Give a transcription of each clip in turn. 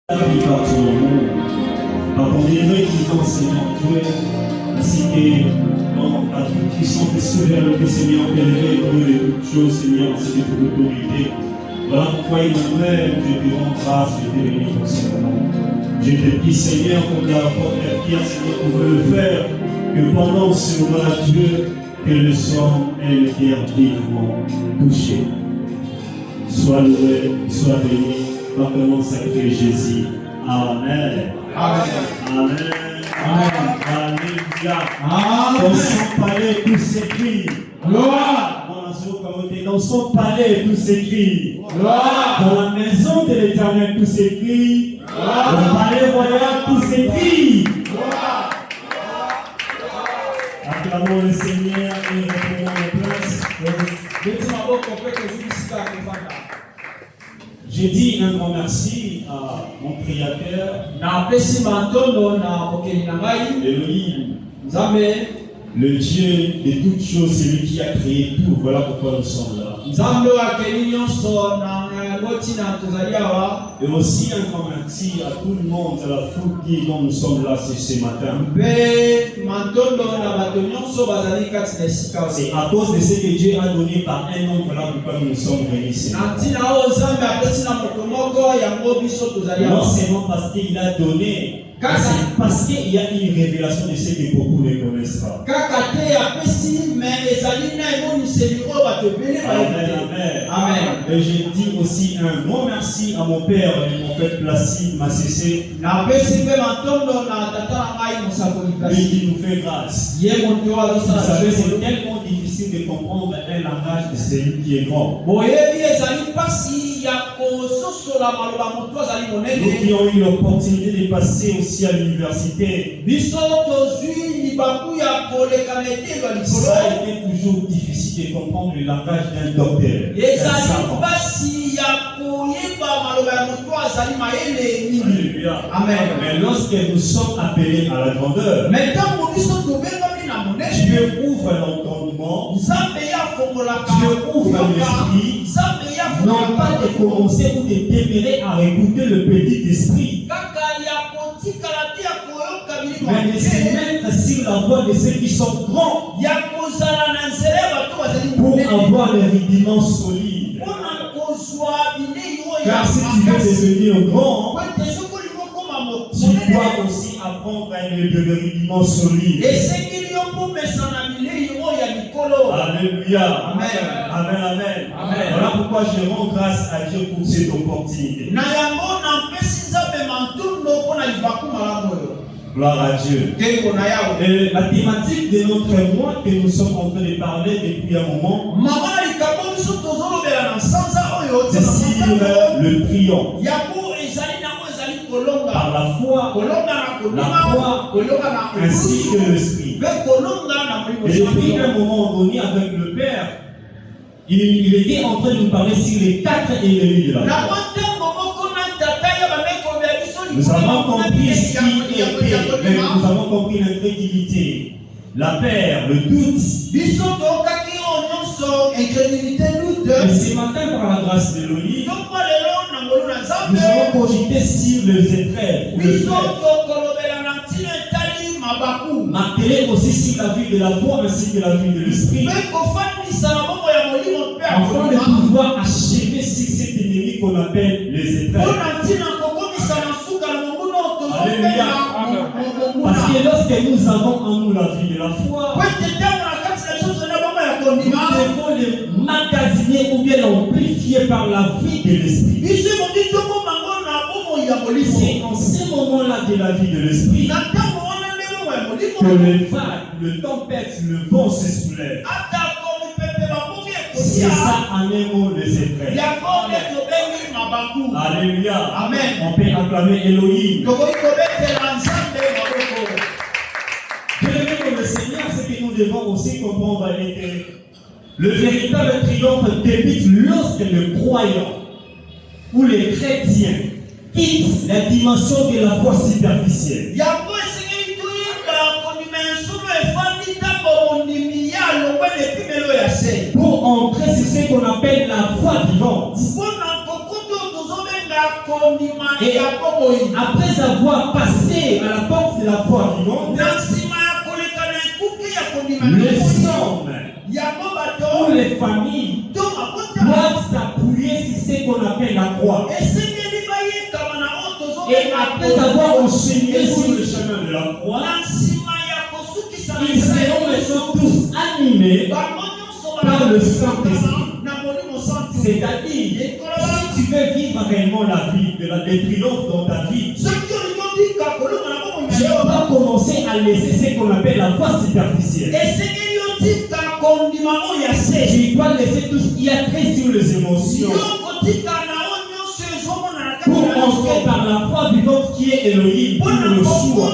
Par ton nom, par ton éveil Seigneur Dieu, ainsi que à toute puissance et souveraineté, Seigneur, élevé de toutes choses, Seigneur, ainsi que toute autorité. Voilà pourquoi, Emmanuel, je te rends grâce, je te bénis pour ce moment. Je te prie, Seigneur, comme l'apôtre Pierre, Seigneur, qu'on veut le faire, que pendant ce moment-là, Dieu, que le sang et le cœur vivement touchés. Sois loué, sois béni. Par le nom sacré Jésus. Amen. Amen. Amen. Amen. Alléluia. Dans son palais, tout s'écrit. Gloire. Dans son palais, tout s'écrit. Gloire. Dans la maison de l'Éternel, tout s'écrit. Gloire. Dans le palais royal, tout s'écrit. Gloire. Acclamons le Seigneur et reprenons nos places. J'ai dit un grand merci à mon créateur, Elohim, le Dieu de toutes choses, c'est lui qui a créé tout. Voilà pourquoi nous sommes là. Et aussi un grand merci à tout le monde, à la foule qui dont nous sommes là ce matin. C'est à cause de ce que Dieu a donné par un nom, voilà pourquoi nous sommes réunis. Non seulement parce qu'il a donné, c'est parce qu'il y a une révélation de ce que beaucoup ne connaissent pas. Amen, amen. Amen. Et je dis aussi un grand merci à mon père, mon frère Placide Massessé. Lui qui nous fait grâce. Vous savez, c'est tellement difficile de comprendre un langage de celui qui est grand. Nous qui ont eu l'opportunité de passer aussi à l'université, ça a été toujours difficile de comprendre le langage d'un docteur. Amen. Mais lorsque nous sommes appelés à la grandeur, Dieu ouvre l'entendement, Dieu ouvre l'esprit, non pas de commencer ou de demeurer à écouter le petit esprit, mais de se mettre sur la voie de ceux qui sont grands pour avoir les rudiments solides. Car si tu veux devenir grand, tu dois aussi apprendre le rudiment solide. Alléluia. Amen. Amen. Amen. Amen. Voilà pourquoi je rends grâce à Dieu pour cette opportunité. Gloire à Dieu. Et la thématique de notre mois que nous sommes en train de parler depuis un moment, c'est sur le triomphe. Par la foi, ainsi que l'esprit. Et depuis un moment donné avec le Père, il était en train de nous parler sur les 4 ennemis de la foi. Nous avons compris ce qui était, mais nous avons compris l'incrédulité, la peur, le doute. Et ce matin, par la grâce de l'Élohim, nous allons cogiter sur les épreuves. M'atteler aussi sur la vie de la foi ainsi que la vie de l'esprit. Afin de pouvoir achever sur cet ennemi qu'on appelle les épreuves. Alléluia. Parce que lorsque nous avons en nous la vie de la foi, nous devons les magasiner ou bien amplifier par la vie de l'esprit. C'est en ce moment-là de la vie de l'esprit que les vagues, le tempête, le vent se soulèvent. C'est ça en un mot les épreuves. Alléluia. Amen. On peut acclamer Elohim. Bien-aimés comme le Seigneur, ce que nous devons aussi comprendre est que le véritable triomphe débute lorsque le croyant ou les chrétiens quittent la dimension de la foi superficielle. Pour entrer sur ce qu'on appelle la foi vivante. Et après avoir passé à la porte de la foi vivante, les hommes ou les familles doivent s'appuyer sur ce qu'on appelle la croix. Et après avoir enchaîné sur le chemin de la croix, ils seront tous animés par le Saint-Esprit. C'est-à-dire, si tu veux vivre réellement la vie, des triomphes dans ta vie, tu dois commencer à laisser ce qu'on appelle la voie superficielle. Tu dois laisser tout ce qui a trait sur les émotions pour entrer par la foi vivante qui est Elohim, pour le choix.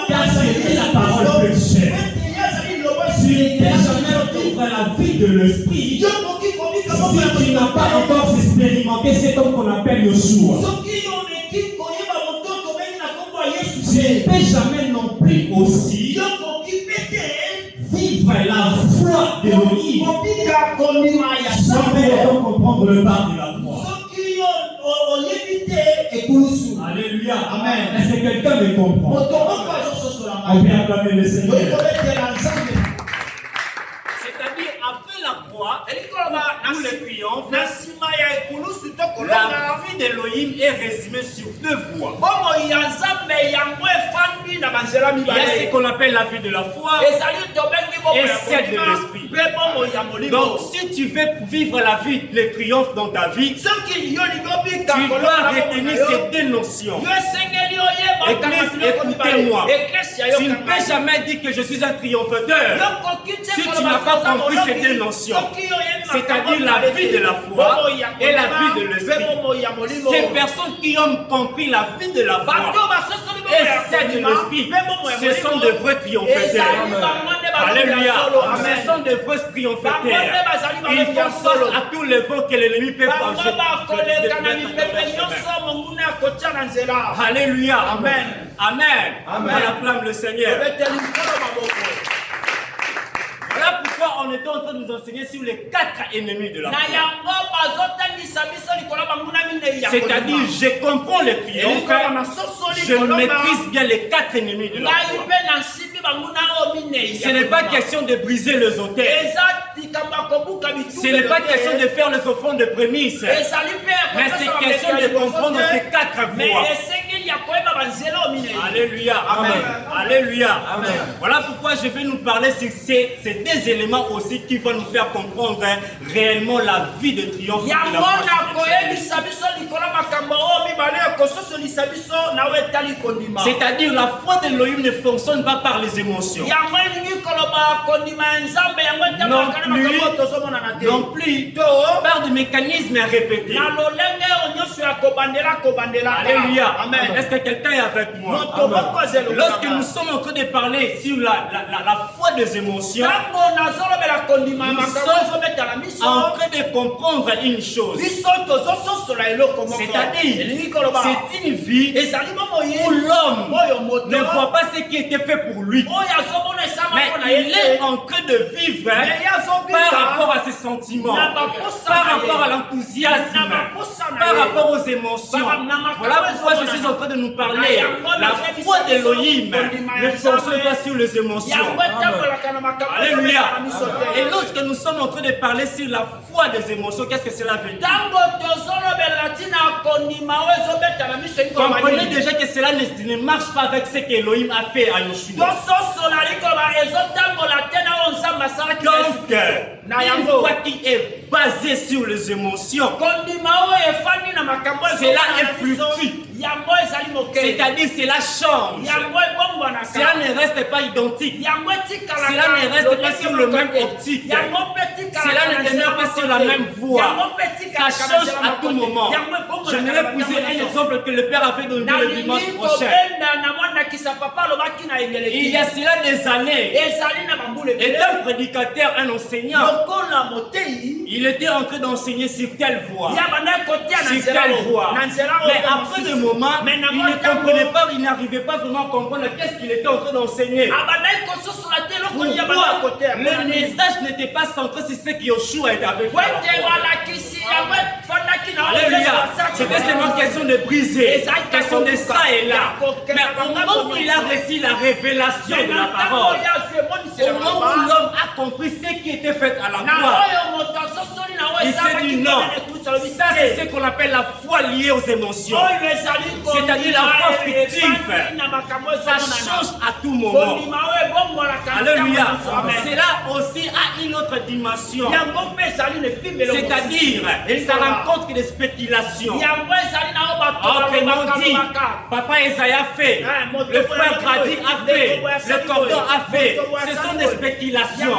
Car c'est la parole fait chair. Tu n'étais jamais vivre la vie de l'esprit si tu n'as pas encore expérimenté cet homme qu'on appelle Yoshua. Tu ne peux jamais non plus aussi vivre la foi d'Elohim sans pour comprendre le bar de la croix. Alléluia. Amen. Est-ce que quelqu'un me comprend? On peut acclamer le Seigneur. C'est-à-dire, après la croix, nous le triomphe, la vie d'Elohim est résumée sur deux voies. Il y a ce qu'on appelle la vie de la foi et celle de l'esprit. Donc, si tu veux vivre la vie, le triomphe dans ta vie, tu dois retenir ces deux notions. Église, écoutez-moi. Tu ne peux jamais dire que je suis un triomphateur si tu n'as pas compris ces deux notions. C'est-à-dire la vie de la foi et la vie de l'esprit. Ces personnes qui ont compris la vie de la foi et celle de l'esprit, ce sont de vrais triomphateurs. Alléluia. Ce sont de vrais triomphateurs. Ils font face à tous les vents que l'ennemi peut faire. Alléluia. Amen. Amen. On acclame le Seigneur. Voilà pourquoi on était en train de nous enseigner sur les 4 ennemis de la foi. C'est-à-dire, je comprends les triomphes, je maîtrise bien les 4 ennemis de la foi. Ce n'est pas question de briser les autels. Ce n'est pas question de faire les offrandes de prémices. Mais c'est question de comprendre ces 4 voies. Alléluia. Amen. Alléluia. Amen. Voilà pourquoi je vais nous parler sur ces deux éléments aussi qui vont nous faire comprendre réellement la vie de triomphe. C'est-à-dire la foi d'Elohim ne fonctionne pas par les émotions. Non plus par des mécanismes répétés. Alléluia. Amen. Est-ce que quelqu'un est avec moi? Lorsque nous sommes en train de parler sur la foi des émotions, nous sommes en train de comprendre une chose. C'est-à-dire, c'est une vie où l'homme ne voit pas ce qui était fait pour lui. Mais il est en train de vivre par rapport à ses sentiments, par rapport à l'enthousiasme, par rapport aux émotions. Voilà pourquoi je suis en train de nous parler. La foi d'Elohim ne fonctionne pas sur les émotions. Alléluia. Et lorsque nous sommes en train de parler sur la foi des émotions, qu'est-ce que cela veut dire? Comprenez déjà que cela ne marche pas avec ce qu'Elohim a fait à Yoshua. Donc, une foi qui est basée sur les émotions, cela est fluctuant. C'est-à-dire cela change. Cela ne reste pas identique. Cela ne reste pas sur le même optique. Cela ne demeure pas sur la même voie. Ça change à tout moment. Je vais poser un exemple que le Père a fait donner le dimanche prochain. Il y a cela des années, étant prédicateur, un enseignant, il était en train d'enseigner sur telle voie, sur telle voie. Mais après le moment, il ne comprenait pas, il n'arrivait pas vraiment à comprendre qu'est-ce qu'il était en train d'enseigner. Le message n'était pas centré sur ce que Yoshua était avec lui. Alléluia. C'était seulement question de briser, question de ça et là. Mais au moment où il a reçu la révélation de la parole, au moment où l'homme a compris ce qui était fait à la croix, il s'est dit non. Ça, c'est ce qu'on appelle la foi liée aux émotions. C'est-à-dire la foi fictive. Ça change à tout moment. Alléluia. Cela aussi a une autre dimension. C'est-à-dire, il se rend compte que des spéculations. On dit, papa Esaïe a fait, le frère Grady a fait, le cordon a fait. Ce sont des spéculations.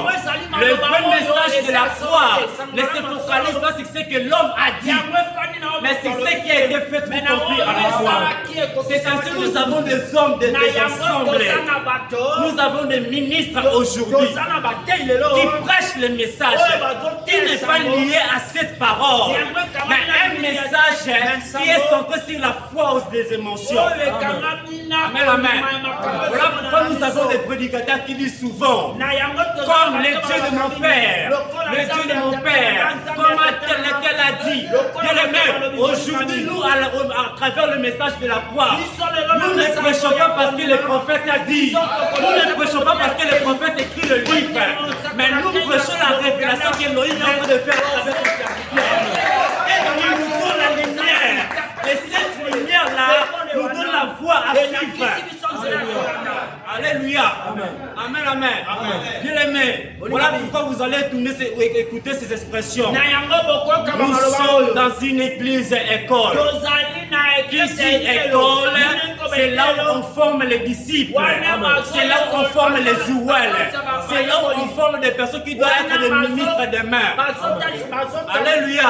Le vrai message de la foi ne se focalise pas sur ce que l'homme a dit, mais c'est ce qui a été fait tout compris à la croix. C'est ainsi que nous avons des hommes, des assemblées. Nous avons des ministres aujourd'hui qui prêchent le message qui n'est pas lié à cette parole, mais un message qui est centré sur la foi des émotions. Amen, amen. Voilà pourquoi nous avons des prédicateurs qui disent souvent, comme le Dieu de mon Père, le Dieu de mon Père, comme tel a dit. Bien-aimé, aujourd'hui, nous, à travers le message de la croix, nous ne prêchons pas parce que le prophète a dit, nous ne prêchons pas parce que le prophète écrit le livre, mais nous prêchons la révélation qu'Élohim est en train de faire à travers son serviteur. Et il nous donne la lumière. Et cette lumière-là nous donne la voie à suivre. Alléluia. Amen, amen. Bien-aimés, voilà pourquoi vous allez écouter ces expressions. Nous sommes dans une église école. Qui dit école, c'est là où on forme les disciples. C'est là où on forme les jouets. C'est là où on forme des personnes qui doivent être des ministres demain. Alléluia.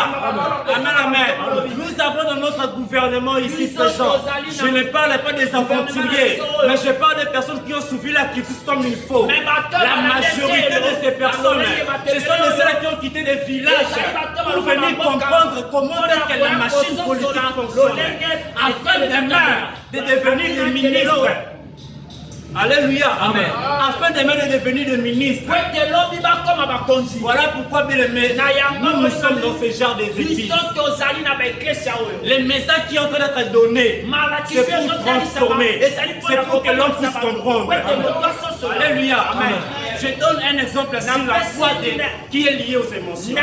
Amen, amen. Nous avons dans notre gouvernement ici présent. Je ne parle pas des aventuriers, mais je parle des personnes qui ont suivi la Christ comme il faut. La majorité de ces personnes, ce sont les ceux qui ont quitté des villages pour venir comprendre comment est-ce que la machine politique fonctionne, afin demain de devenir des ministres. Alléluia. Amen. Afin de devenir des ministres. Voilà pourquoi, bien aimé, nous sommes dans ce genre d'église. Les messages qui sont en train d'être donnés, c'est pour transformer. C'est pour que l'homme puisse comprendre. Alléluia. Amen. Je donne un exemple sur la foi qui est liée aux émotions.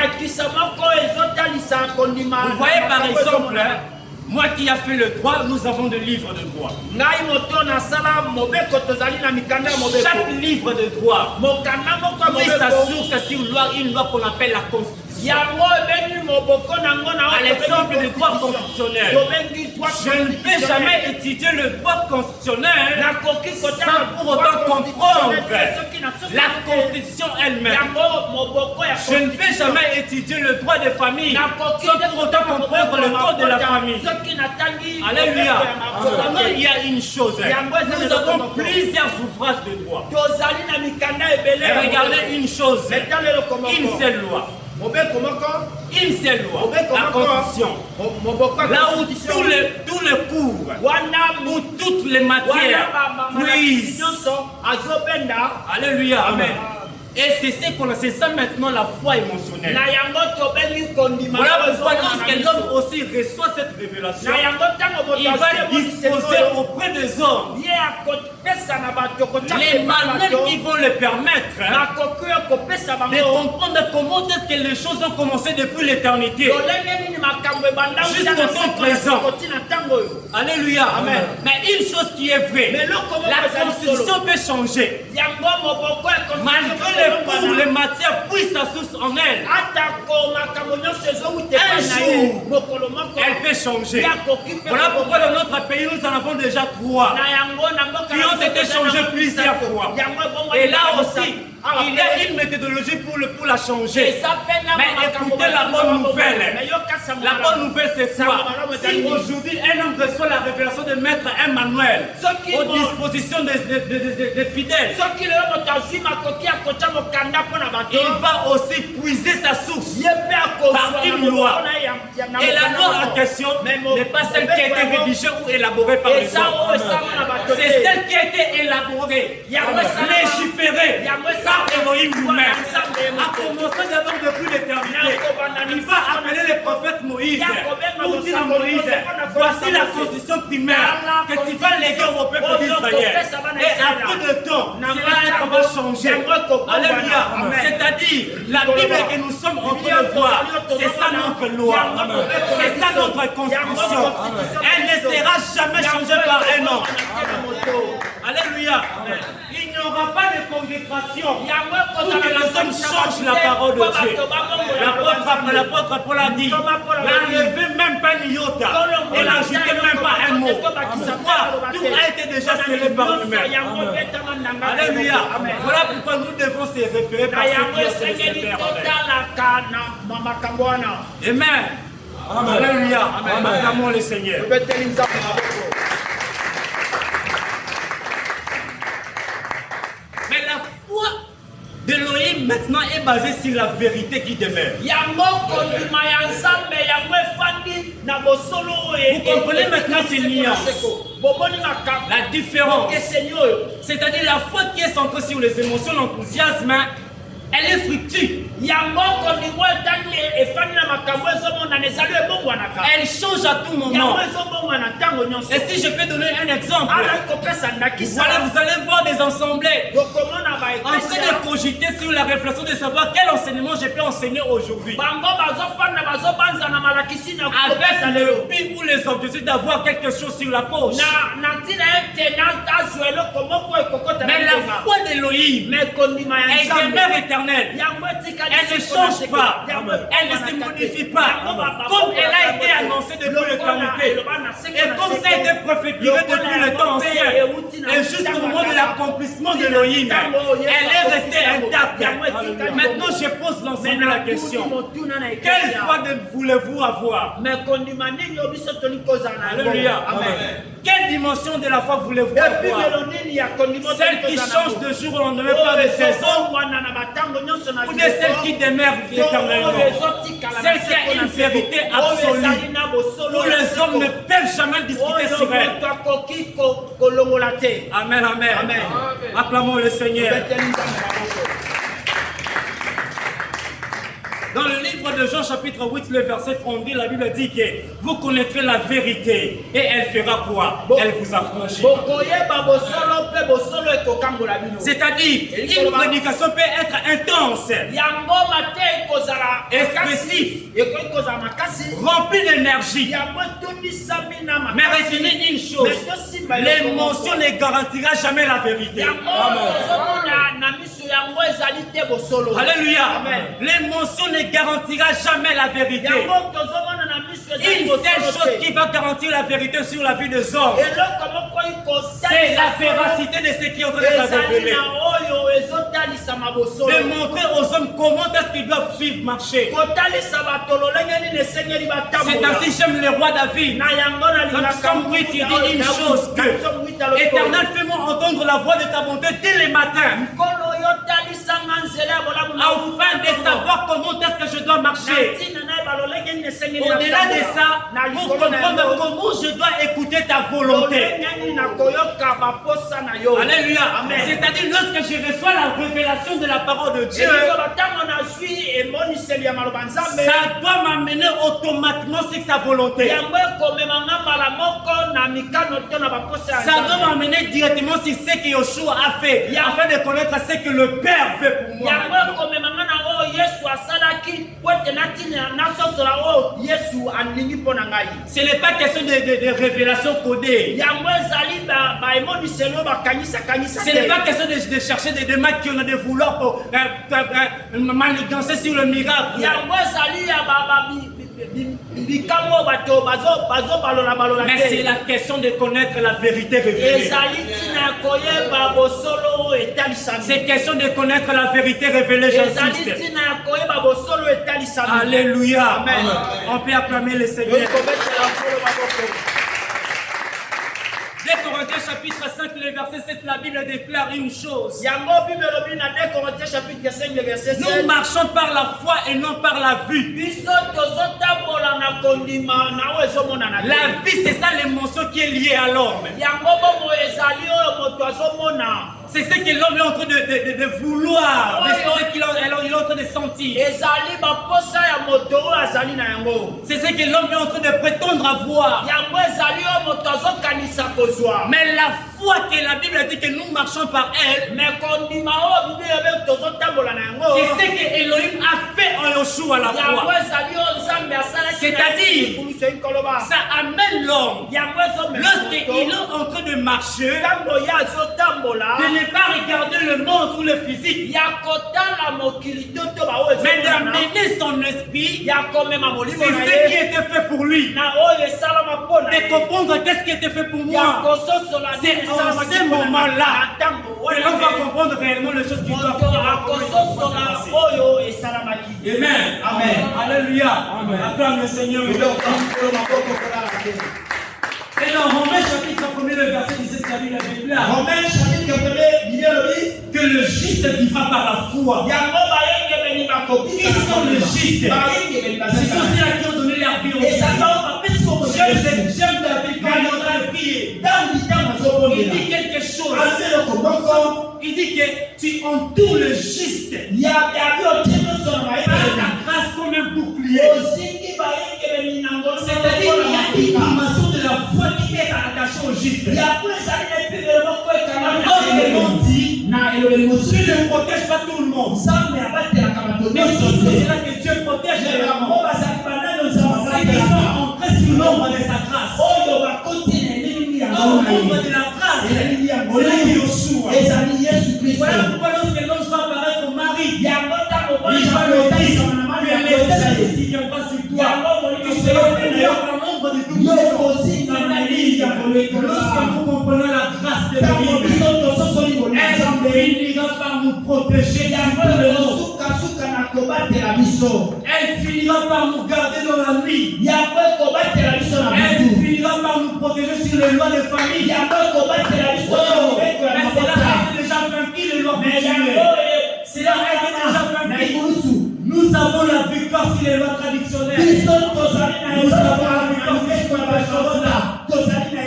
Vous voyez par exemple, moi qui a fait le droit, nous avons des livres de droit. Chaque livre de droit trouve sa source sur une loi qu'on appelle la Constitution. À l'exemple du droit constitutionnel, je ne peux jamais étudier le droit constitutionnel sans pour autant comprendre la Constitution elle-même. Je ne peux jamais étudier le droit des familles sans pour autant comprendre le code de la famille. Alléluia. Seulement il y a une chose. Nous avons plusieurs ouvrages de droit. Et regardez une chose. Une seule loi. Une seule loi, la Constitution. Là où tous les cours, où toutes les matières puissent. Alléluia. Amen. Et c'est ça maintenant la foi émotionnelle. Voilà pourquoi lorsque l'homme aussi reçoit cette révélation, il va disposer auprès des hommes les manuels qui vont le permettre de comprendre comment est-ce que les choses ont commencé depuis l'éternité jusqu'au temps présent. Alléluia. Amen. Mais une chose qui est vraie, la Constitution peut changer. Malgré pour les matières puissent sa source en elle. Un jour, elle peut changer. Voilà pourquoi dans notre pays, nous en avons déjà 3 qui ont été changés plusieurs fois. Et là aussi, il y a une méthodologie pour la changer. Mais écoutez la bonne nouvelle. La bonne nouvelle, c'est quoi? Si aujourd'hui un homme reçoit la révélation de mettre un manuel aux dispositions des fidèles, il va aussi puiser sa source par une loi. Et la loi en question n'est pas celle qui a été rédigée ou élaborée par les hommes. C'est celle qui a été élaborée, légiférée par Elohim lui-même. A commencé d'abord depuis l'éternité. Il va appeler les prophètes Moïse pour dire à Moïse, voici la constitution primaire que tu vas léguer au peuple d'Israël. Et après de temps, cela va changer. Alléluia. C'est-à-dire, la Bible que nous sommes en train de voir, c'est ça notre loi. C'est ça notre constitution. Elle ne sera jamais changée par un homme. Alléluia. Il n'y aura pas de congrégation pour que les hommes changent la parole de Dieu. L'apôtre Paul a dit, n'enlevez même pas une iota et n'ajoutez même pas un mot. Pourquoi? Tout a été déjà scellé par lui-même. Alléluia. Voilà pourquoi nous devons se référer par ce qui est sur les Amen. Alléluia. Acclamons le Seigneur. Mais la foi d'Elohim maintenant est basée sur la vérité qui demeure. Vous comprenez maintenant ces nuances, la différence. C'est-à-dire la foi qui est centrée sur les émotions, l'enthousiasme, elle est fructueuse. Elle change à tout moment. Et si je peux donner un exemple, voilà, vous allez voir des assemblées en train de cogiter sur la réflexion de savoir quel enseignement je peux enseigner aujourd'hui. Avec le but ou les objectifs d'avoir quelque chose sur la poche. Mais la foi d'Elohim, elle demeure éternelle. Elle ne change pas. Elle ne se modifie pas. Comme elle a été annoncée depuis l'éternité. Et comme ça a été prophétisé depuis le temps ancien. Et jusqu'au moment de l'accomplissement d'Elohim, elle est restée intacte. Maintenant, je pose l'ensemble la question. Quelle foi voulez-vous avoir? Alléluia. Quelle dimension de la foi voulez-vous avoir? Celle qui change de jour au lendemain par des saisons, ou de celle qui demeure éternellement? Celle qui a une vérité absolue, où les hommes ne peuvent jamais discuter sur elle. Amen, amen. Acclamons le Seigneur. Dans le livre de Jean chapitre 8, le verset 32, la Bible dit que vous connaîtrez la vérité et elle fera quoi? Elle vous affranchira. C'est-à-dire, une prédication peut être intense, expressive, remplie d'énergie. Mais retenez une chose, l'émotion ne garantira jamais la vérité. Alléluia. L'émotion ne garantira jamais la vérité. Une seule chose qui va garantir la vérité sur la vie des hommes, c'est la véracité de ce qui est en train de se révéler. De montrer aux hommes comment est-ce qu'ils doivent vivre, marcher. C'est ainsi j'aime le roi David. Dans le psaume 8, il dit une chose que Éternel, fais-moi entendre la voix de ta bonté dès les matins, afin de savoir comment est-ce que je dois marcher. Au-delà de ça, pour comprendre comment je dois écouter ta volonté. Alléluia. C'est-à-dire lorsque je reçois la révélation de la parole de Dieu, ça doit m'amener automatiquement sur sa volonté. Ça doit m'amener directement sur ce que Yoshua a fait, afin de connaître ce que le Père veut pour moi. Ce n'est pas question de révélation codée. Ce n'est pas question de chercher des mecs qui ont des vouloirs pour manigancer sur le miracle. Mais c'est la question de connaître la vérité révélée. C'est question de connaître la vérité révélée, j'insiste. Alléluia. Amen. On peut acclamer le Seigneur. Corinthiens chapitre 5, le verset 7, la Bible déclare une chose. Nous marchons par la foi et non par la vue. La vie, c'est ça l'émotion qui est liée à l'homme. C'est ce que l'homme est en train de vouloir. C'est ce qu'il est en train de sentir. C'est ce que l'homme est en train de prétendre avoir. Mais la foi que la Bible dit que nous marchons par elle, c'est ce que Elohim a fait en Yoshua la foi. C'est-à-dire, ça amène l'homme, lorsqu'il est en train de marcher, de ne pas regarder le monde ou le physique, mais d'amener son esprit, c'est ce qui était fait pour lui. De comprendre qu'est-ce qui était fait pour moi. C'est en ce moment-là que l'on va comprendre réellement les choses qui doivent faire. Amen. Amen. Alléluia. Acclame le Seigneur. Et dans Romains chapitre 1, le verset 17, la Bible déclare que le juste vivra par la foi. Qui sont les justes? Ce sont ceux qui ont donné leur vie au Christ. J'aime David quand il est en train de prier. Il dit quelque chose. Il dit que tu entoures le juste par ta grâce comme un bouclier. C'est-à-dire qu'il y a une dimension de la foi qui est attachée au juste. On dit, Dieu ne protège pas tout le monde. Mais c'est là que Dieu protège les gens. Ceux qui sont entrés sous l'ombre de sa grâce. L'ombre de la grâce, c'est Yoshua. Voilà pourquoi lorsque l'homme va apparaître au mari, il va le dire que les ailes qui ne viennent pas sur toi, tu seras couvert par l'ombre de tout le monde. C'est-à-dire, lorsque nous comprenons la grâce de Dieu, elle finira par nous protéger d'un peu de l'eau. Elle finira par nous garder dans la nuit. Elle finira par nous protéger sur les lois de famille. Mais c'est là qu'elle est déjà vaincu les lois continuelles. C'est là qu'elle est déjà vaincu. Nous avons la victoire sur les lois traditionnelles. Nous avons la victoire sur les lois traditionnelles.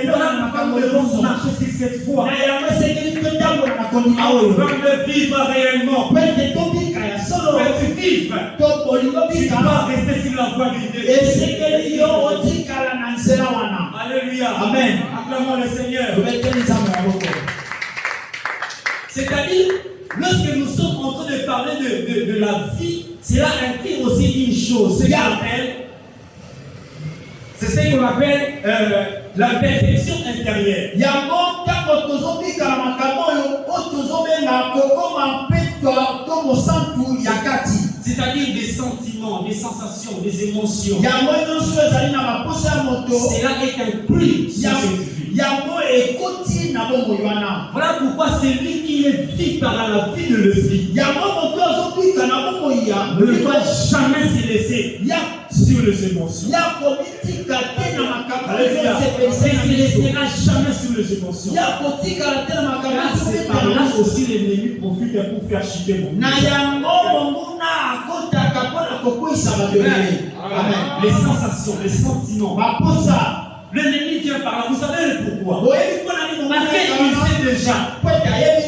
Voilà pourquoi nous devons marcher sur cette foi. Afin de vivre réellement. Peux-tu vivre? Tu dois rester sur la voie du Dieu. Alléluia. Amen. Acclamons le Seigneur. C'est-à-dire, lorsque nous sommes en train de parler de la vie, cela implique aussi une chose. C'est ce qu'on appelle la perfection intérieure. C'est-à-dire des sentiments, des sensations, des émotions. Cela est inclus dans cette vie. Voilà pourquoi celui qui est vie par la vie de l'esprit ne va jamais se laisser sur les émotions. Il ne se laissera jamais sur les émotions. C'est par là aussi l'ennemi profite pour faire chuter mon cœur. Les sensations, les sentiments. L'ennemi vient par là. Vous savez pourquoi? Parce qu'il sait déjà.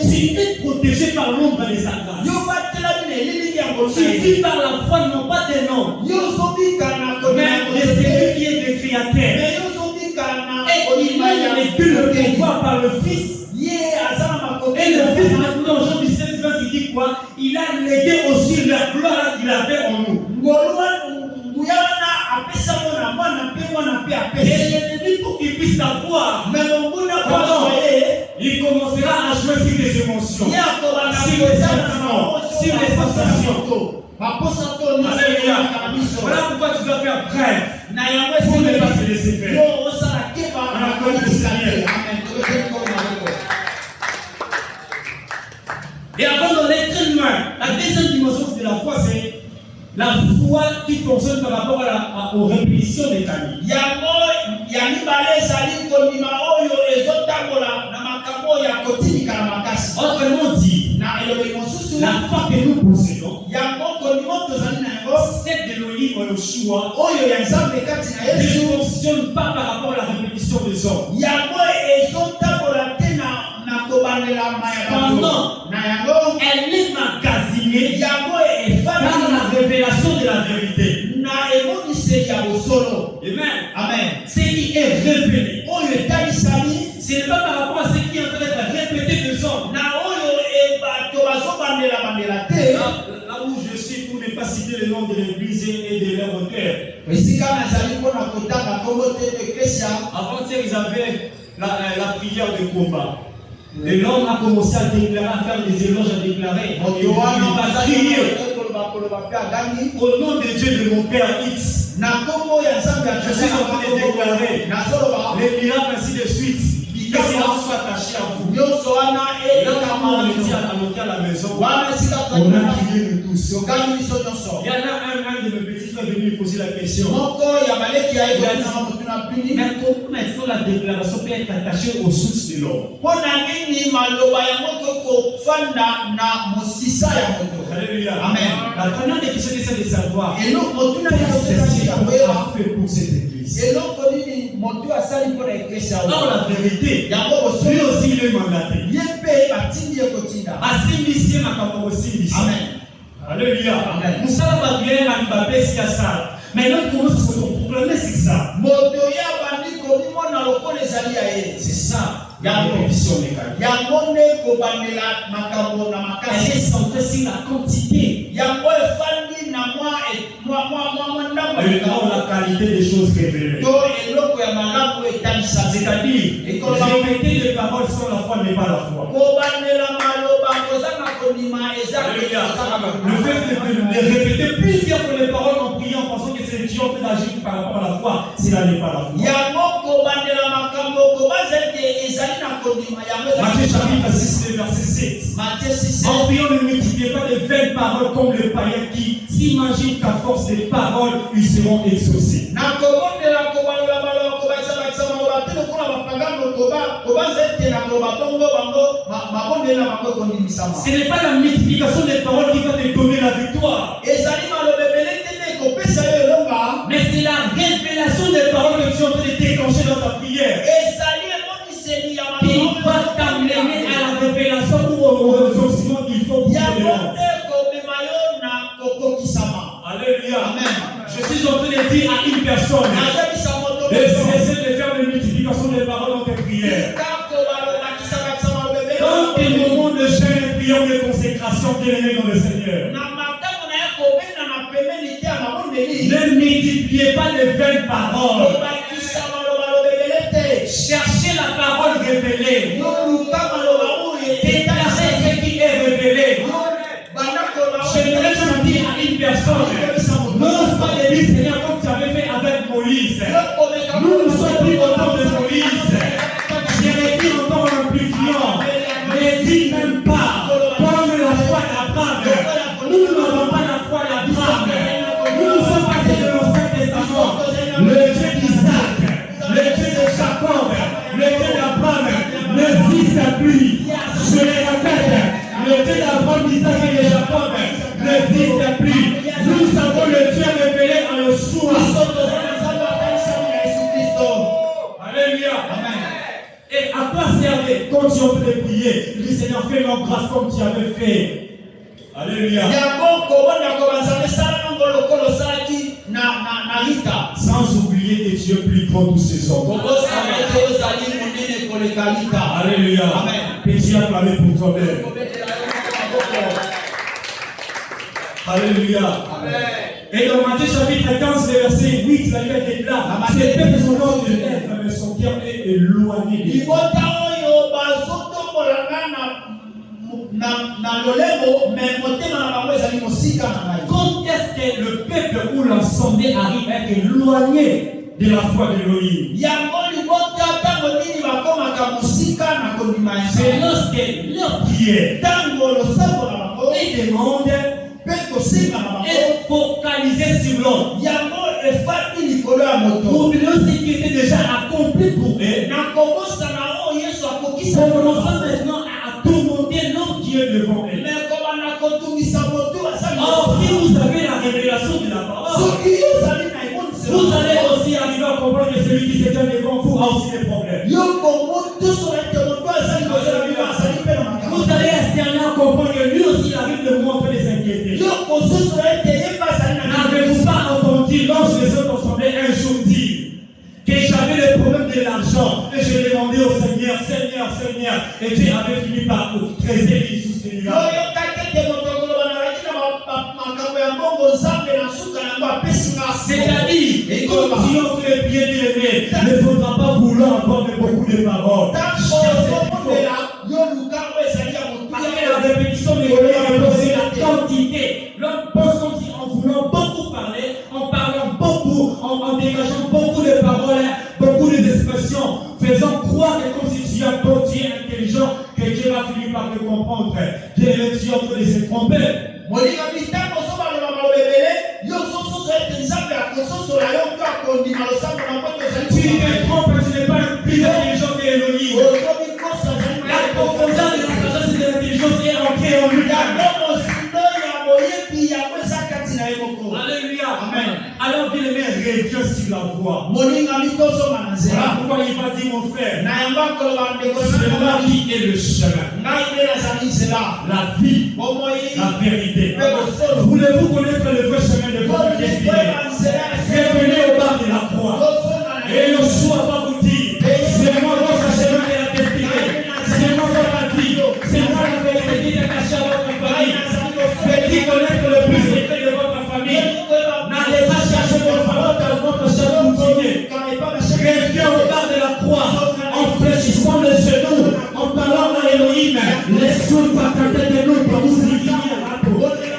Tu es protégé par l'ombre de sa grâce. Tu vis par la foi, non pas des noms, mais de celui qui est le Créateur. Et il a vécu le pouvoir par le Fils. Et le Fils, maintenant, Jean 17, 20, il dit quoi? Il a légué aussi la gloire qu'il avait en nous. Et l'ennemi, pour qu'il puisse savoir, il commencera à jouer sur les émotions, sur les sentiments, sur les sensations. Voilà pourquoi tu dois faire bref pour ne pas se laisser faire. Et avant dans l'être humain, la deuxième dimension de la foi, c'est la foi qui fonctionne par rapport aux répétitions des familles. soi ne fonctionne pas par rapport à la répétition des hommes. Cependant, elle est magasinée par la révélation de la vérité. Amen. Ce qui est révélé, ce n'est pas par rapport à ce qui est en train d'être répété des hommes. Là où je suis, pour ne pas citer le nom de l'église et de leur auteur. Avant-hier, ils avaient la prière de combat. Et l'homme a commencé à déclarer, à faire des éloges, à déclarer. Il va crier au nom de Dieu de mon Père X. Je suis en train de déclarer les miracles ainsi de suite. Que cela soit attaché à vous. Là, on était à la maison. On a crié nous tous. Il y en a un de mes petits frères venu me poser la question. Mais comment est-ce que la déclaration peut être attachée aux sources de l'homme? Alléluia. Amen. La première des questions, c'est de savoir qu'est-ce que a fait pour cette église. Or, la vérité, lui aussi il est mandaté. Amen. Alléluia. Mais notre problème, c'est ça. C'est ça. Il y a une répétition elle est centrée sur la quantité. La qualité des choses révélées. C'est-à-dire, répéter des paroles sans la foi n'est pas la foi. Le fait de répéter plusieurs fois les paroles en priant en pensant que c'est Dieu qui agit par rapport à la foi, cela n'est pas la foi. Matthieu chapitre 6, verset 7. En priant, ne multipliez pas de vaines paroles comme les païens qui s'imaginent qu'à force des paroles, ils seront exaucés. Ce n'est pas la multiplication des paroles qui va te donner la victoire. Mais c'est la révélation des paroles que tu es en train de déclencher dans ta prière qui va t'amener à la révélation ou au ressourcement qu'il faut pour te rendre. Alléluia. Amen. Je suis en train de dire à une personne de cesser de faire une multiplication des paroles dans tes prières. Dans tes moments de jeûne et prière de consécration, bien-aimé dans le Seigneur, ne multipliez pas les vaines paroles. Cherchez la parole révélée. Déclarez ce qui est révélé. J'aimerais te dire à une personne, n'ose pas le dire, Seigneur, comme tu avais fait avec Moïse. Nous ne sommes plus au temps de Moïse. J'ai dit encore amplifiant. Ne dis même pas, comme la foi d'Abraham. Nous n'avons pas la foi d'Abraham. Nous sommes passés de l'Ancien Testament. Le Dieu d'Isaac, le Dieu de Jacob, le Dieu d'Abraham n'existe plus. Je le répète, le Dieu d'Abraham, d'Isaac et de Jacob n'existe plus. Nous savons le Dieu révélé en Yeshua. Alléluia. Amen. Et à quoi servait quand tu as de prier? Le Seigneur fait leur grâce comme tu avais fait. Alléluia. Sans oublier que tu es plus grand que tous ces hommes. Alléluia. Amen. Peux-tu acclamer pour toi-même? Alléluia. Amen. Et dans Matthieu chapitre 15, verset 8, la Bible déclare, c'est le peuple de l'ordre de lèvres, mais son cœur est éloigné de Dieu. Quand est-ce que le peuple ou l'assemblée arrive à être éloigné de la foi d'Élohim? C'est lorsque leur prière et demande est focalisée sur l'homme. Oublions ce qui était déjà accompli pour eux. Commençons maintenant à tourmenter l'homme qui est devant eux. Or, si vous avez la révélation de la parole, Vous allez aussi arriver à comprendre que celui qui se tient devant vous a aussi des problèmes. Vous allez cerner à comprendre que lui aussi arrive de moi en train de s'inquiéter. N'avez-vous pas entendu lorsque je me suis transformé un jour dire que j'avais le problème de l'argent et je demandais au Seigneur, Seigneur, et Dieu avait fini par creuser les sous celui-là. C'est-à-dire, continuons que les bien-aimés ne faudra pas vouloir avoir beaucoup de paroles. Parce que la répétition de la quantité. L'homme pense comme si en voulant beaucoup parler, en parlant beaucoup, en dégageant beaucoup de paroles, beaucoup d'expressions, faisant croire que comme si tu es bon, tu es intelligent, que Dieu va finir par te comprendre. Dieu est en train de se tromper. Tu te trompes, tu n'es pas plus intelligent que Elohim. La profondeur de la sagesse et de l'intelligence est ancrée en lui. Alléluia. Amen. Alors bien aimé, reviens sur la voie. Voilà pourquoi il va dire mon frère, c'est moi qui est le chemin, la vie, la vérité. Voulez-vous connaître le vrai chemin de votre destinée? Revenez au bas de la croix. Et le choix va vous dire, c'est moi votre chemin de la destinée. C'est moi votre vie. C'est moi la vérité qui est cachée à votre famille. Faites-y connaître le plus secret de votre famille. N'allez pas chercher votre chemin continuer. Reviens au bas de la croix en fléchissant les genoux, en parlant à Elohim. Les souls vont canter de nous pour nous signer.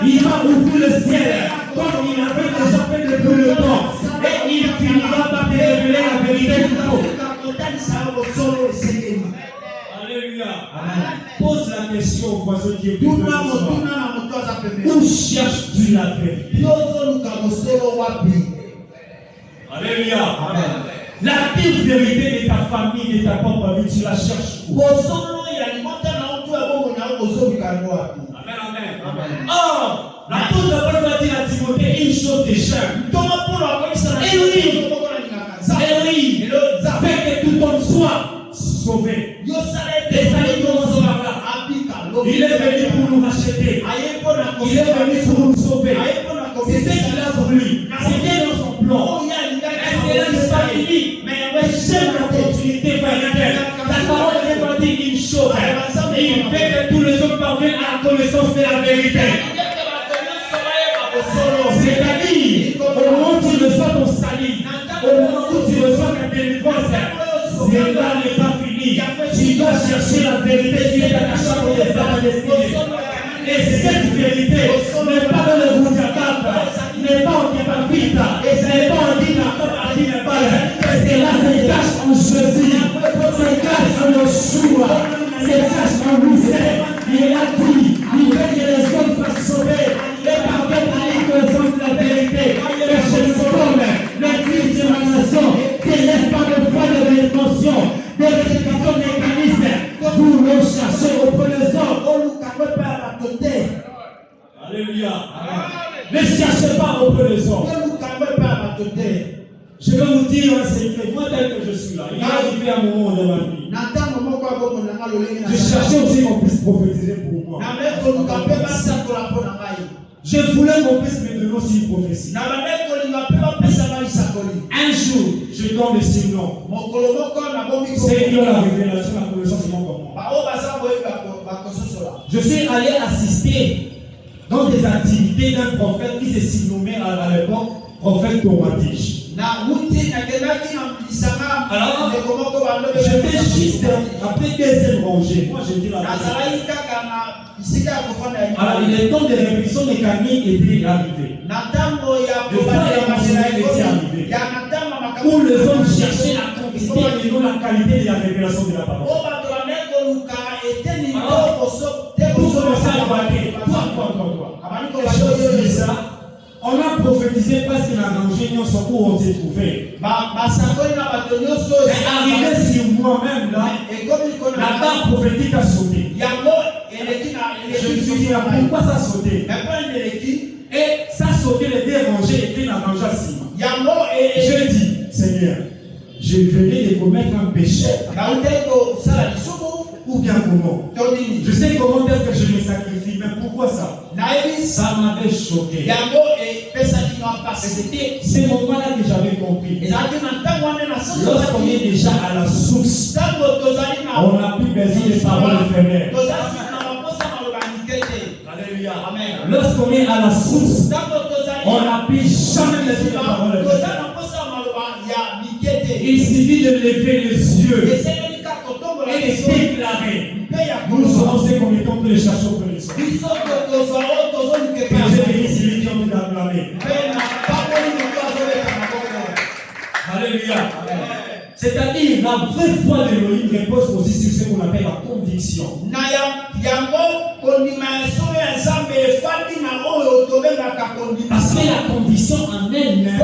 Il va ouvrir le ciel comme il avait déjà fait depuis le temps. Et il finira par te révéler la vérité du faux. Alléluia. Amen. Pose la question au voisin qui est plus près de toi. Où cherches-tu la vérité? Alléluia. Amen. La pire vérité de ta famille, de ta propre vie, tu la cherches où? Amen. Or, l'apôtre Paul va dire à Timothée une chose déjà. Elohim, fait que tout homme soit sauvé. Et ça y commence par là. Il est venu pour nous racheter. Il est venu pour nous sauver. C'est ce qu'il a voulu. C'est bien dans son plan. Est-ce que là, il n'est pas fini? Mais j'aime la continuité véritable. La parole va dire une chose. Il fait que tous les hommes parviennent à la connaissance de la vérité. C'est-à-dire, au moment où tu reçois ton salut, au moment où tu reçois ta délivrance, cela n'est pas fini. Tu dois chercher la vérité qui est attachée à ton destinée. Et cette vérité n'est pas dans le Boudjabab, n'est pas en Kébavita, n'est pas en Dinapal. C'est là, c'est cache en Jésus, c'est cache en Yeshua, c'est cache en Moïse. Il a dit, il veut que les hommes soient sauvés et parviennent à l'éclosion de la vérité. Et je somme l'église de la nation qui laisse pas de foi de rétention, de rétention mécanisme pour le chercher auprès des hommes. Alléluia. Ne cherchez pas auprès des hommes. Je vais vous dire un secret. Moi, tel que je suis là, il est arrivé un moment dans ma vie. Je cherchais aussi qu'on puisse prophétiser pour moi. Je voulais qu'on puisse me donner aussi une prophétie. Un jour, je donne le surnom. C'est la révélation, la connaissance de mon comment. Je suis allé assister dans des activités d'un prophète qui s'est surnommé à l'époque prophète Tomatich. Alors, j'étais juste après deuxième rangée. Moi, j'étais là. Alors, le temps de répétition mécanique était arrivé. Le frère était arrivé. Où les hommes cherchaient la quantité et non la qualité de la révélation de la parole. Alors, pour commencer à battre, toi. On a prophétisé parce que la rangée où on s'est trouvé. C'est arrivé sur moi-même là. La barre prophétique a sauté. Je me suis dit, pourquoi ça a sauté? Et ça sautait les dérangés et la danger ciment. Je dis, Seigneur, je venais de commettre un péché. Ou bien comment? Je sais comment est-ce que je me sacrifie, mais pourquoi ça? Ça m'avait choqué. C'était ces moments-là que j'avais compris. Lorsqu'on est déjà à la source, on n'a plus besoin des paroles éphémères. Alléluia. Lorsqu'on est à la source, on n'a plus jamais besoin des paroles éphémères. Il suffit de lever les yeux et de déclarer. Nous serons ceux comme étant les chercheurs de l'histoire. J'ai béni celui qui ont été acclamés. Alléluia. C'est-à-dire, la vraie foi d'Élohim repose aussi sur ce qu'on appelle la conviction. Parce que la conviction en elle-même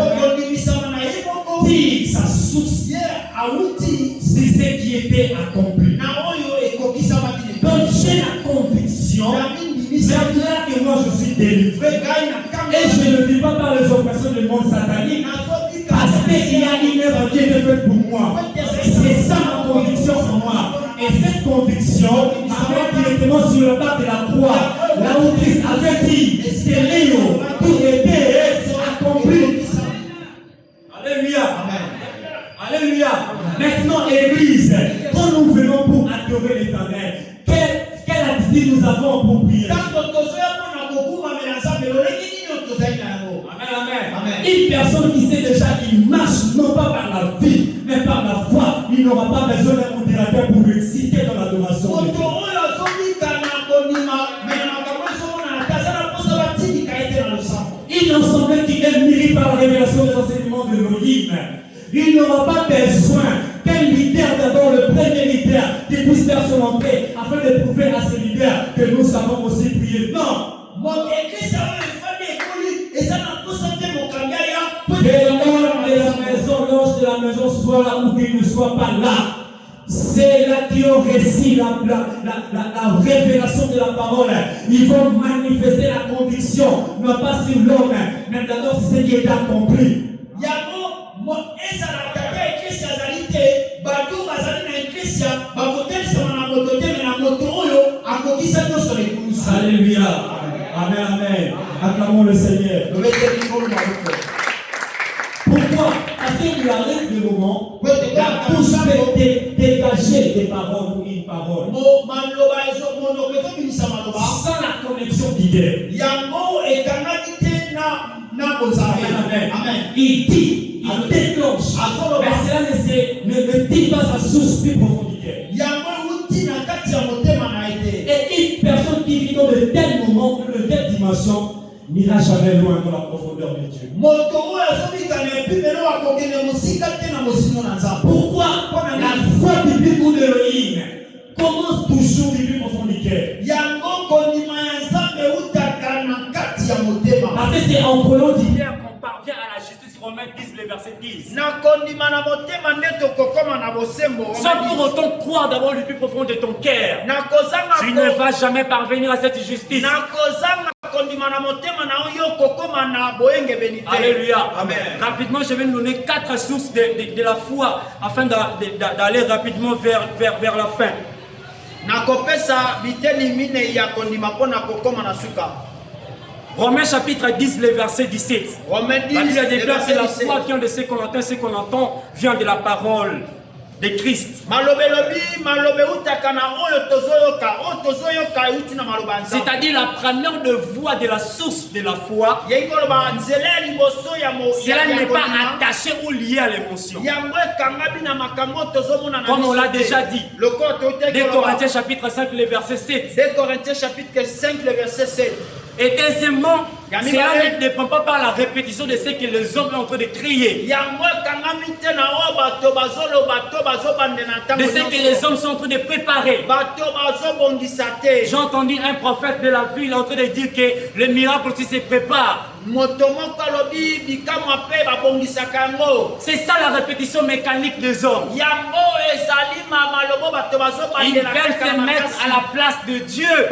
tire sa source. C'est ce qui était accompli. Donc j'ai la conviction maintenant que moi je suis délivré et je ne vis pas par les oppressions du monde satanique parce qu'il y a une œuvre qui est faite pour moi. C'est ça ma conviction en moi. Et cette conviction m'amène directement sur le bas de la croix, là où Christ avait dit que tout était accompli. Alléluia. Alléluia. Maintenant, Église, quand nous venons pour adorer l'Éternel, quelle attitude nous avons pour prier? Amen. Une personne qui sait déjà qu'il marche non pas par la vie, mais par la foi, il n'aura pas besoin d'un modérateur pour le citer dans l'adoration de Dieu. Il en semblait qu'il est mûri par la révélation des enseignements de l'Élohim. Il n'aura pas besoin qu'un leader, d'abord le premier leader, qui puisse faire son entrée afin de prouver à ce leader que nous savons aussi prier. Non! Que l'ange de la maison soit là ou qu'il ne soit pas là. C'est là qui ont réussi la révélation de la parole. Ils vont manifester la conviction, non pas sur l'homme, mais d'abord sur ce qui est accompli. Alléluia. Amen. Acclamons le Seigneur. Pourquoi? Parce qu'il arrive des moments où la bouche peut dégager des paroles ou une parole sans la connexion d'idées. Amen. Il dit, il déclenche, mais cela ne dit pas sa source plus profondité. Et une personne qui vit dans de tels moments, de telles dimensions, n'ira jamais loin dans la profondeur de Dieu. Pourquoi la foi biblique de l'Élohim commence toujours du plus profond du cœur? Parce que c'est en prenant du cœur qu'on parvient à la justice. Romains 10, le verset 10. Sans pour autant croire d'abord le plus profond de ton cœur, tu ne vas jamais parvenir à cette justice. Alléluia. Amen. Rapidement, je vais nous donner 4 sources de la foi afin d'aller rapidement vers la fin. Romains chapitre 10, le verset 17. La Bible déclare que la foi vient de ce qu'on entend vient de la parole de Christ. C'est-à-dire la première de voix de la source de la foi. Cela n'est pas attaché ou lié à l'émotion. Comme on l'a déjà dit. 2 Corinthiens chapitre 5, le verset 7. 2 Corinthiens chapitre 5, le verset 7. Et deuxièmement, cela ne dépend pas par la répétition de ce que les hommes sont en train de crier. De ce que les hommes sont en train de préparer. J'ai entendu un prophète de la ville en train de dire que le miracle aussi se prépare. C'est ça la répétition mécanique des hommes. Ils veulent se mettre à la place de Dieu.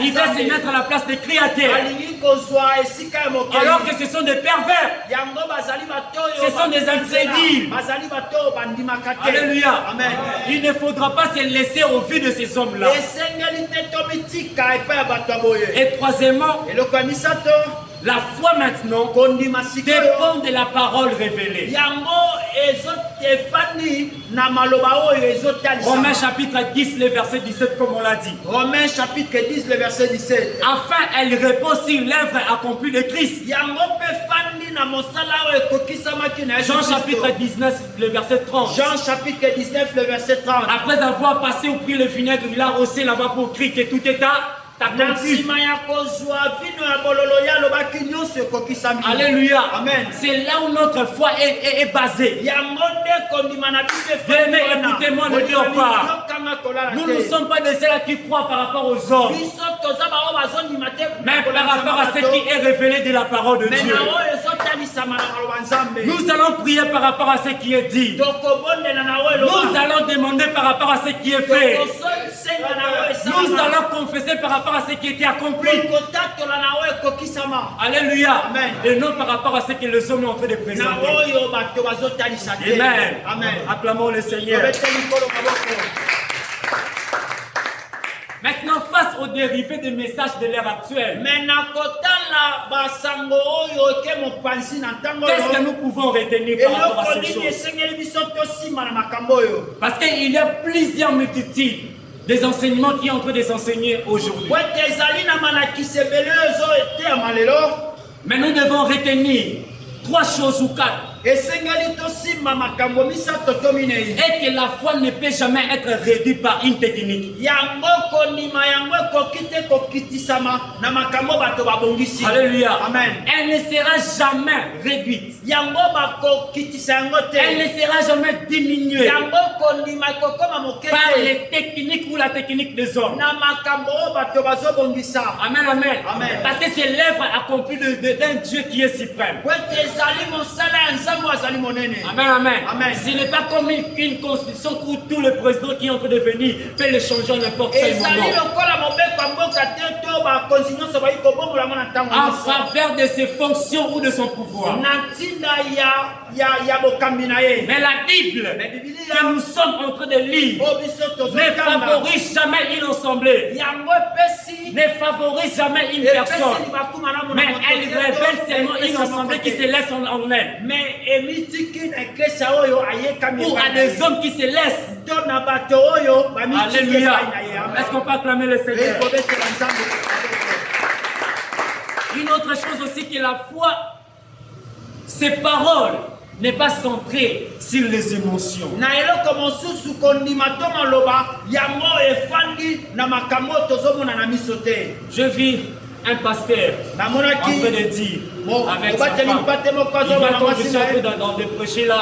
Ils veulent se mettre à la place des créateurs. à terre. Alors que ce sont des pervers. Ce sont des incrédules. Alléluia. Amen. Il ne faudra pas se laisser au vu de ces hommes-là. Et troisièmement, la foi maintenant dépend de la parole révélée. Romains chapitre 10, le verset 17, comme on l'a dit. Romains chapitre 10, le verset 17. Enfin, elle repose sur l'œuvre accomplie de Christ. Jean chapitre 19, le verset 30. Jean chapitre 19, le verset 30. Après avoir passé au prix le vinaigre, il a haussé la vapeur pour crier que tout est accompli. Alléluia. Amen. C'est là où notre foi est basée. Bien-aimés, écoutez-moi, ne dors pas. Nous ne sommes pas de ceux qui croient par rapport aux hommes, mais par rapport à ce qui est révélé de la parole de Dieu. Nous allons prier par rapport à ce qui est dit. Nous allons demander par rapport à ce qui est fait. Nous allons confesser par rapport à ce qui était accompli. Alléluia. Amen. Et non par rapport à ce que les hommes sont en train de présenter. Amen. Amen. Acclamons le Seigneur. Maintenant, face aux dérivés des messages de l'ère actuelle, qu'est-ce que nous pouvons retenir par rapport à ces choses? Parce qu'il y a plusieurs multitudes des enseignements qui sont en train de s'enseigner aujourd'hui. Mais nous devons retenir 3 choses ou 4. Et que la foi ne peut jamais être réduite par une technique. Alléluia. Amen. Elle ne sera jamais réduite. Elle ne sera jamais diminuée par les techniques ou la technique des hommes. Amen, amen. Amen. Parce que c'est l'œuvre accomplie d'un Dieu qui est suprême. Amen, amen. Amen. Ce n'est pas comme une constitution où tout le président qui est en train de venir peut le changer en n'importe quel moment. En faveur de ses fonctions ou de son pouvoir. Mais la Bible que nous sommes en train de lire ne favorise jamais une assemblée, ne favorise jamais une personne, mais elle révèle seulement une assemblée qui se laisse en elle. Ou à des hommes qui se laissent. Alléluia. Est-ce qu'on peut acclamer le Seigneur? Une autre chose aussi que la foi, ces paroles n'est pas centrée sur les émotions. Je vis un pasteur en train de dire avec sa femme, il va comme je suis en train de prêcher là.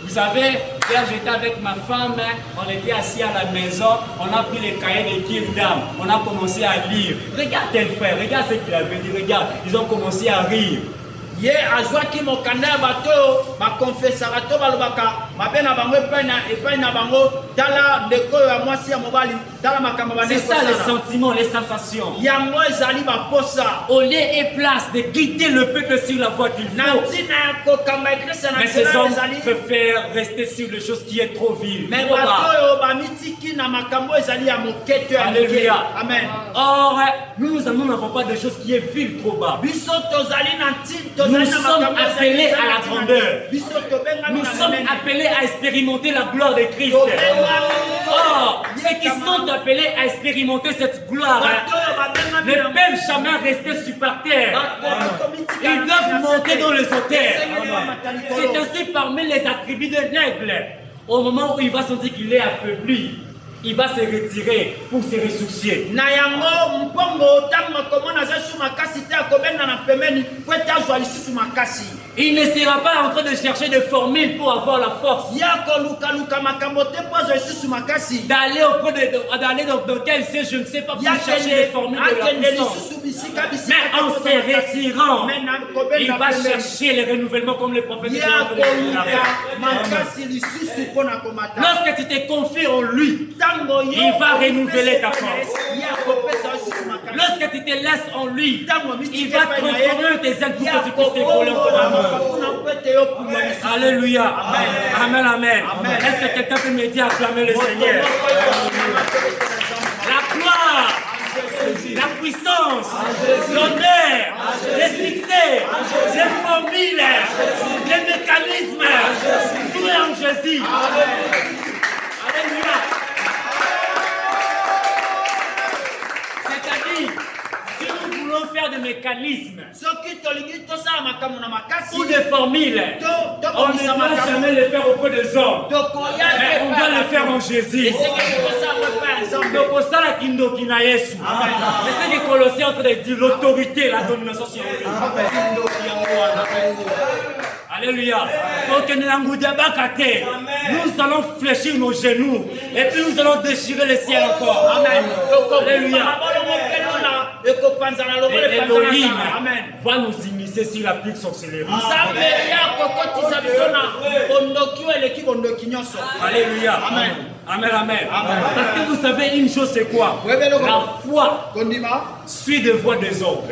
Vous savez, hier j'étais avec ma femme, on était assis à la maison, on a pris les cahiers de Kingdom, on a commencé à lire. Regarde tel frère, regarde ce qu'il avait dit, regarde, ils ont commencé à rire. Ye azwaki mokanda bato ba confessera to balobaka mabena bango epai na bango tala ndeko ya mwasi ya mobali tala makambo bane. C'est ça les sentiments, les sensations. Yango ezali ba posa au lieu et place de guider le peuple sur la voie qu'il faut. Mais ces hommes préfèrent rester sur les choses qui est trop viles. Alléluia. Amen. Or, nous n'avons pas de choses qui est vile trop bas. Nous sommes appelés à la grandeur. Nous sommes appelés à expérimenter la gloire de Christ. Or, ceux qui sont appelés à expérimenter cette gloire ne peuvent jamais rester sur terre. Ils doivent monter dans les hauteurs. C'est ainsi parmi les attributs de l'aigle. Au moment où il va sentir qu'il est affaibli, il va se retirer pour se ressourcer. Il ne sera pas en train de chercher des formules pour avoir la force. D'aller dans quel c'est, je ne sais pas, pour chercher des formules de la puissance. Mais en se retirant, il va chercher le renouvellement comme le prophète. Lorsque tu te confies en lui, il va renouveler ta force. Lorsque tu te laisses en lui, il va transformer tes ailes pour que tu puisses t'évoluer encore. Alléluia. Amen, amen. Est-ce que quelqu'un peut m'aider à acclamer le Seigneur? La gloire, la puissance, l'honneur, les succès, les formules, les mécanismes, tout est en Jésus. Alléluia. C'est-à-dire, si nous voulons faire des mécanismes ou des formules, on ne doit jamais le faire auprès des hommes, mais on doit le faire en Jésus. Donc, ça, la kindokina Yesu. C'est ce que Colossiens est en train de dire, l'autorité, la domination sur lui. Alléluia. Nous allons fléchir nos genoux et puis nous allons déchirer le ciel encore. Amen. Alléluia. Et Elohim va nous initier sur la plus sorcellerie. Alléluia. Amen. Amen, amen. Parce que vous savez une chose, c'est quoi? La foi suit des voies des hommes.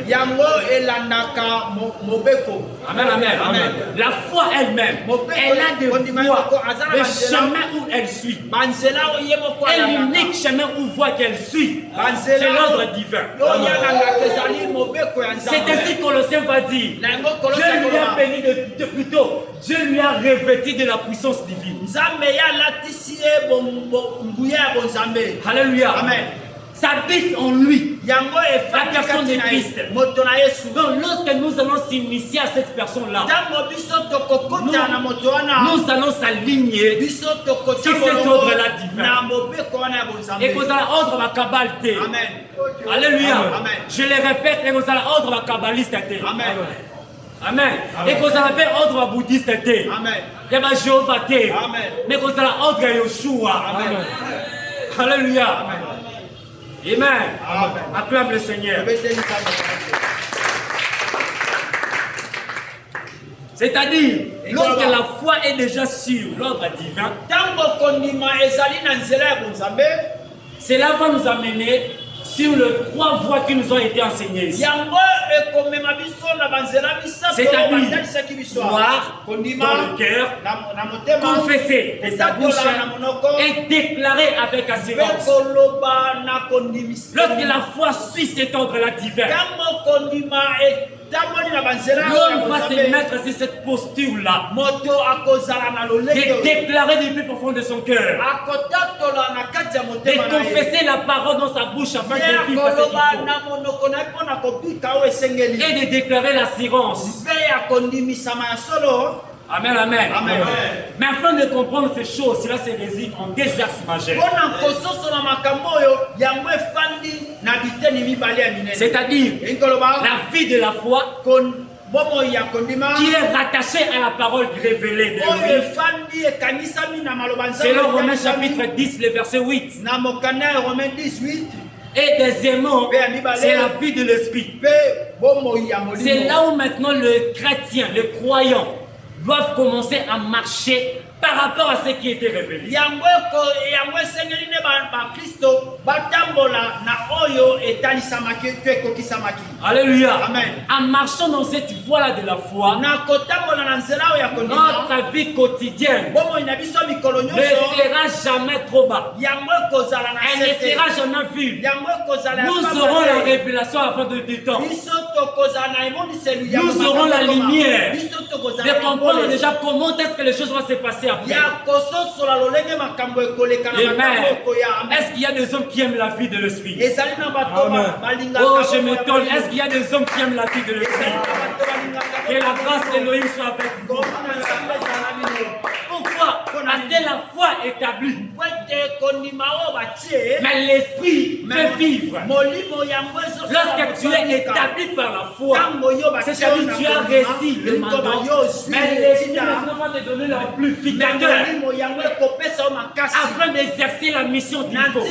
Amen, amen, amen. La foi elle-même, elle a des voies, le chemin où elle suit. Et l'unique chemin où voit qu'elle suit, c'est l'ordre divin. C'est ainsi que Colossiens va dire, Dieu lui a béni de plutôt, Dieu lui a revêtu de la puissance divine. Alléluia. Amen. Ça habite en lui. La personne de Christ. Donc lorsque nous allons s'initier à cette personne-là, nous allons s'aligner sur cet ordre-là divin. Et que ça ordre va kabbalte. Alléluia. Je le répète, et que ça ordre va kabbaliste. Amen. Amen. Et que ça appelle ordre bouddhiste. Amen. Et que Jéhovah. Mais que ça ordre Yoshua. Amen. Alléluia. Amen. Amen. Acclame le Seigneur. C'est-à-dire, lorsque la foi est déjà sur l'ordre divin, cela va nous amener sur les 3 voies qui nous ont été enseignées ici. C'est-à-dire, croire dans le cœur, confesser de sa bouche et déclarer avec assurance. Lorsque la foi suit cet ordre-là divin, l'homme va se mettre sur cette posture-là de déclarer du plus profond de son cœur, de confesser la parole dans sa bouche afin de vivre ce qu'il faut, et de déclarer l'assurance. Amen, amen. Amen. Mais afin de comprendre ces choses, cela se résume en 2 axes majeurs. C'est-à-dire la vie de la foi qui est rattachée à la parole révélée de lui. Selon Romains chapitre 10, le verset 8. Et deuxièmement, c'est la vie de l'esprit. C'est là où maintenant le chrétien, le croyant, doivent commencer à marcher par rapport à ce qui était révélé. Alléluia. Amen. En marchant dans cette voie-là de la foi, notre vie quotidienne ne sera jamais trop bas. Elle ne sera jamais vue. Nous aurons la révélation avant de temps. Nous aurons la lumière de comprendre déjà comment est-ce que les choses vont se passer après. Amen. Est-ce qu'il y a des hommes qui aiment la vie de l'esprit? Oh, je m'étonne. Est-ce qu'il y a des hommes qui aiment la vie de l'esprit? Que la grâce d'Élohim soit avec vous. Pourquoi? Parce que la foi est établie. Mais l'esprit fait vivre. Lorsque tu es établi par la foi, c'est-à-dire que tu as réussi le mandat. Mais l'esprit maintenant va te donner le amplificateur afin d'exercer la mission qu'il faut.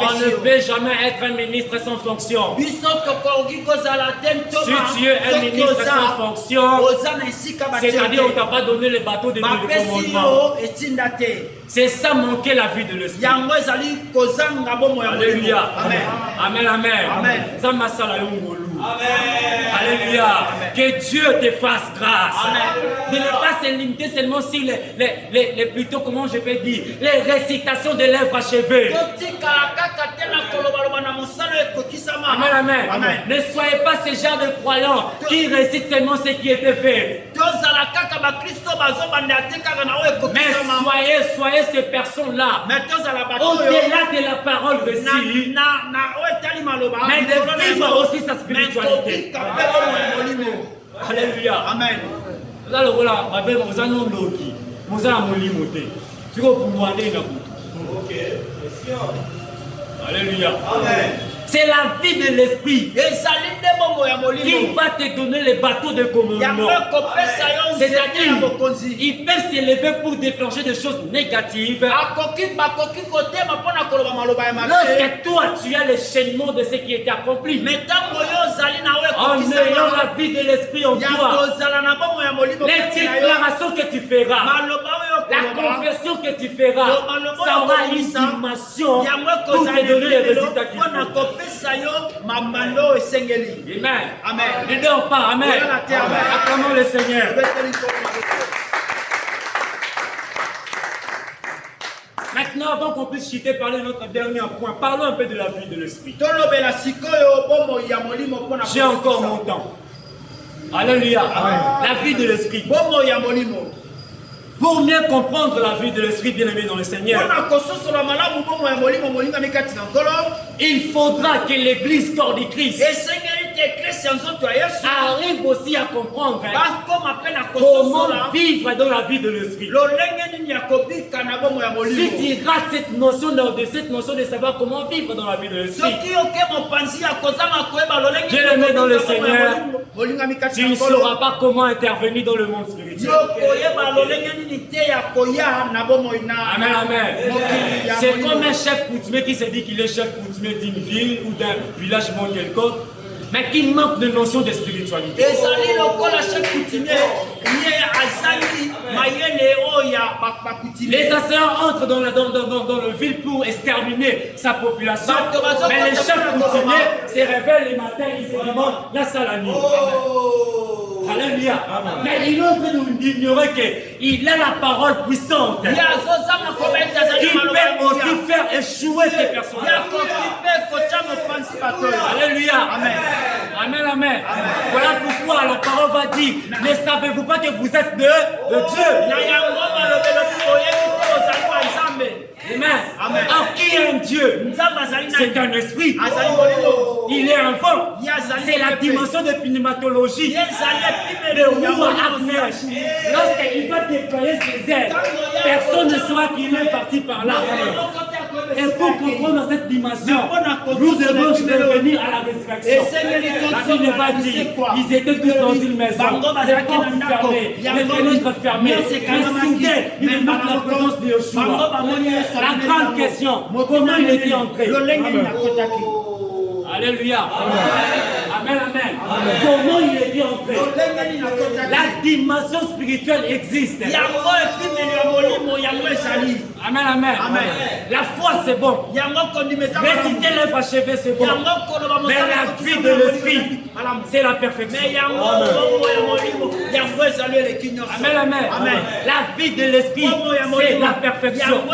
On ne peut jamais être un ministre sans fonction. Si tu es un ministre sans fonction, c'est-à-dire qu'on ne t'a pas donné le bateau de Dieu. commandements. C'est ça manquer la vie de l'esprit. Alléluia. Amen. Amen, amen. Amen. Alléluia. Que Dieu te fasse grâce. De ne pas se limiter seulement sur les plutôt, comment je peux dire, les récitations de lèvres achevées. Amen, amen. Amen. Ne soyez pas ce genre de croyants qui récitent seulement ce qui était fait. Mais soyez ces personnes-là, au-delà de la parole reçue, mais de vivre aussi sa spiritualité. Alléluia. Amen. Alléluia. Amen. C'est la vie de l'esprit qui va te donner les bateaux de commandement. C'est-à-dire, ils peuvent s'élever pour déclencher des choses négatives. Lorsque toi, tu as le chaînement de ce qui était accompli, en ayant la vie de l'esprit en toi, les déclarations que tu feras, la confession que tu feras, ça aura une dimension pour te donner les résultats qu'il faut. Amen. Amen. Ne dors pas. Amen. Acclamons le Seigneur. Maintenant, avant qu'on puisse chuter, parler de notre dernier point, parlons un peu de la vie de l'esprit. J'ai encore mon temps. Alléluia. La vie de l'esprit. Pour mieux comprendre la vie de l'esprit bien-aimé dans le Seigneur, il faudra que l'église corps du Christ arrive aussi à comprendre comment vivre dans la vie de l'esprit. Si tu rates cette notion de savoir comment vivre dans la vie de l'esprit, bien-aimé dans le Seigneur, tu ne sauras pas comment intervenir dans le monde spirituel. Amen, amen. C'est comme un chef coutumier qui se dit qu'il est chef coutumier d'une ville ou d'un village quelconque, mais qui manque de notion de spiritualité. Les assaillants entrent dans la ville pour exterminer sa population, mais les chefs coutumiers se révèlent les matins, ils se demandent la salle à nuit. Alléluia. Mais il est en train d'ignorer qu'il a la parole puissante qui peut aussi faire échouer ces personnes. Alléluia. Amen. Amen, amen. Voilà pourquoi la parole va dire, ne savez-vous pas que vous êtes de Dieu? Amen. Amen. Alors, qui est un Dieu? C'est un esprit. Il est un vent. C'est la dimension de pneumatologie. Le roi Agnes, lorsqu'il va déployer ses ailes, personne ne saura qu'il est parti par là. Et pour comprendre cette dimension, nous devons revenir à la résurrection. La Bible va dire, ils étaient tous dans une maison, les portes fermées, les fenêtres fermées, mais soudain, il manque la présence de Yeshua. La grande question, comment il était entré? Alléluia. Amen, amen. Comment il est entré? La dimension spirituelle existe. Amen, amen. La foi c'est bon. Réciter l'œuvre achevée c'est bon. Mais la vie de l'esprit, c'est la perfection. Amen, amen. La vie de l'esprit, c'est la perfection.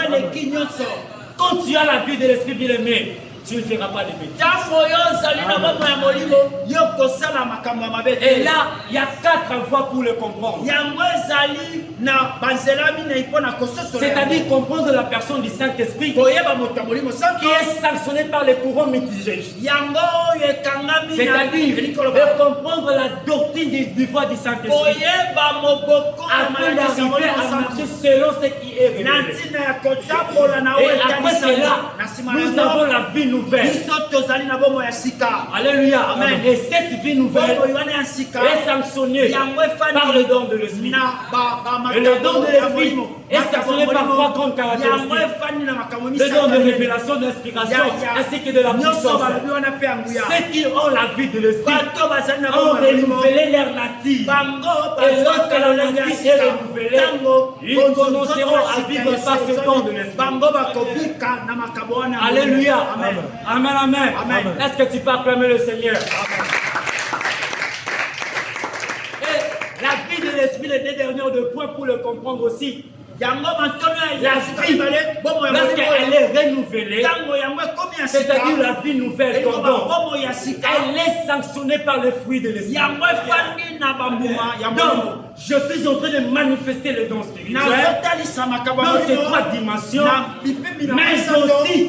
Quand tu as la vie de l'esprit bien aimé, tu ne feras pas de bêtises. Et là, il y a 4 voies pour le comprendre. C'est-à-dire comprendre la personne du Saint-Esprit qui est sanctionnée par les courants mitigés. C'est-à-dire de comprendre la doctrine du voie du Saint-Esprit afin d'arriver à marcher selon ce qui est révélé. Et après cela, nous avons la vie nouvelle. Alléluia. Amen. Et cette vie nouvelle est sanctionnée par le don de l'Esprit. Et le don de l'Esprit est sanctionné par 3 grandes caractéristiques. Le don de révélation, d'inspiration, ainsi que de la puissance. Ceux qui ont la vie de l'Esprit ont renouvelé leur nature. Et lorsque la nature est renouvelée, ils commenceront à vivre par ce don de l'Esprit. Alléluia. Amen. Amen. Amen. Amen. Est-ce que tu peux acclamer le Seigneur? Amen. Et la vie de l'Esprit, les 2 derniers de points pour le comprendre aussi. La vie, lorsqu'elle est renouvelée, c'est-à-dire la vie nouvelle qu'on donne, elle est sanctionnée par le fruit de l'Esprit. Donc, je suis en train de manifester le don spirituel dans ces 3 dimensions,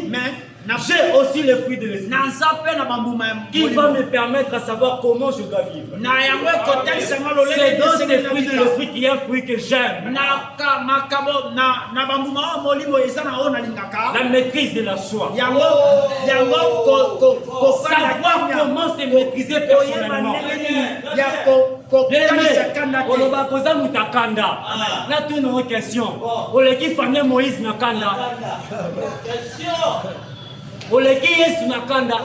mais j'ai aussi le fruit de l'Esprit qui va me permettre de savoir comment je dois vivre. C'est dans ces fruits de l'Esprit qu'il y a un fruit que j'aime. La maîtrise de la foi. Savoir comment se maîtriser personnellement. On va poser Mutakanda. Là, tout une question. On l'équipe famille Moïse Nakanda. Oleki Yesu nakanda.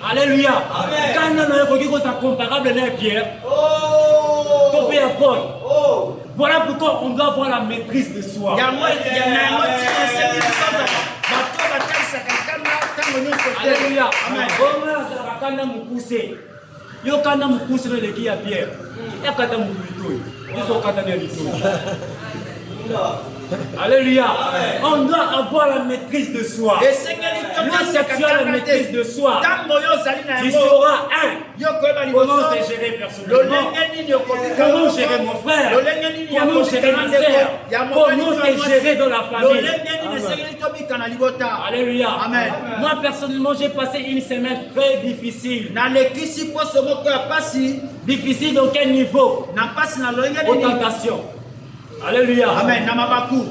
Alléluia. Kanda na yoko kiko sa comparable à Pierre. Copie à Paul. Voilà pourquoi on doit avoir la maîtrise de soi. Alléluia. Amen. Kanda mukuse. Yo kanda mukuse na leki ya Pierre. Ya kanda mukutoi. Yo kanda na litoi. Alléluia. On doit avoir la maîtrise de soi. Lorsque tu as la maîtrise de soi, tu sauras comment se gérer personnellement, comment gérer mon frère, comment gérer ma soeur, comment se gérer dans la famille. Alléluia. Amen. Moi personnellement, j'ai passé une semaine très difficile. Difficile dans quel niveau? Aux tentations. Alléluia. Amen.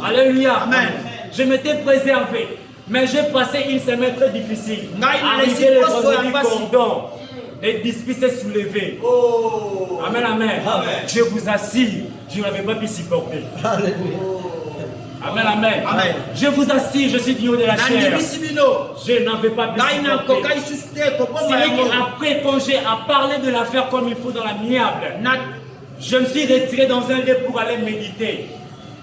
Alléluia. Amen. Je m'étais préservé, mais j'ai passé une semaine très difficile. Arrivé le vendredi cordon, les disputes s'est soulevé. Amen, amen. Je vous assure, je n'avais pas pu supporter. Amen, amen. Amen. Je vous assure, je suis du haut de la chair. Je n'avais pas pu supporter. C'est lui qui, après, quand j'ai à parler de l'affaire comme il faut dans la miable, je me suis retiré dans un lieu pour aller méditer.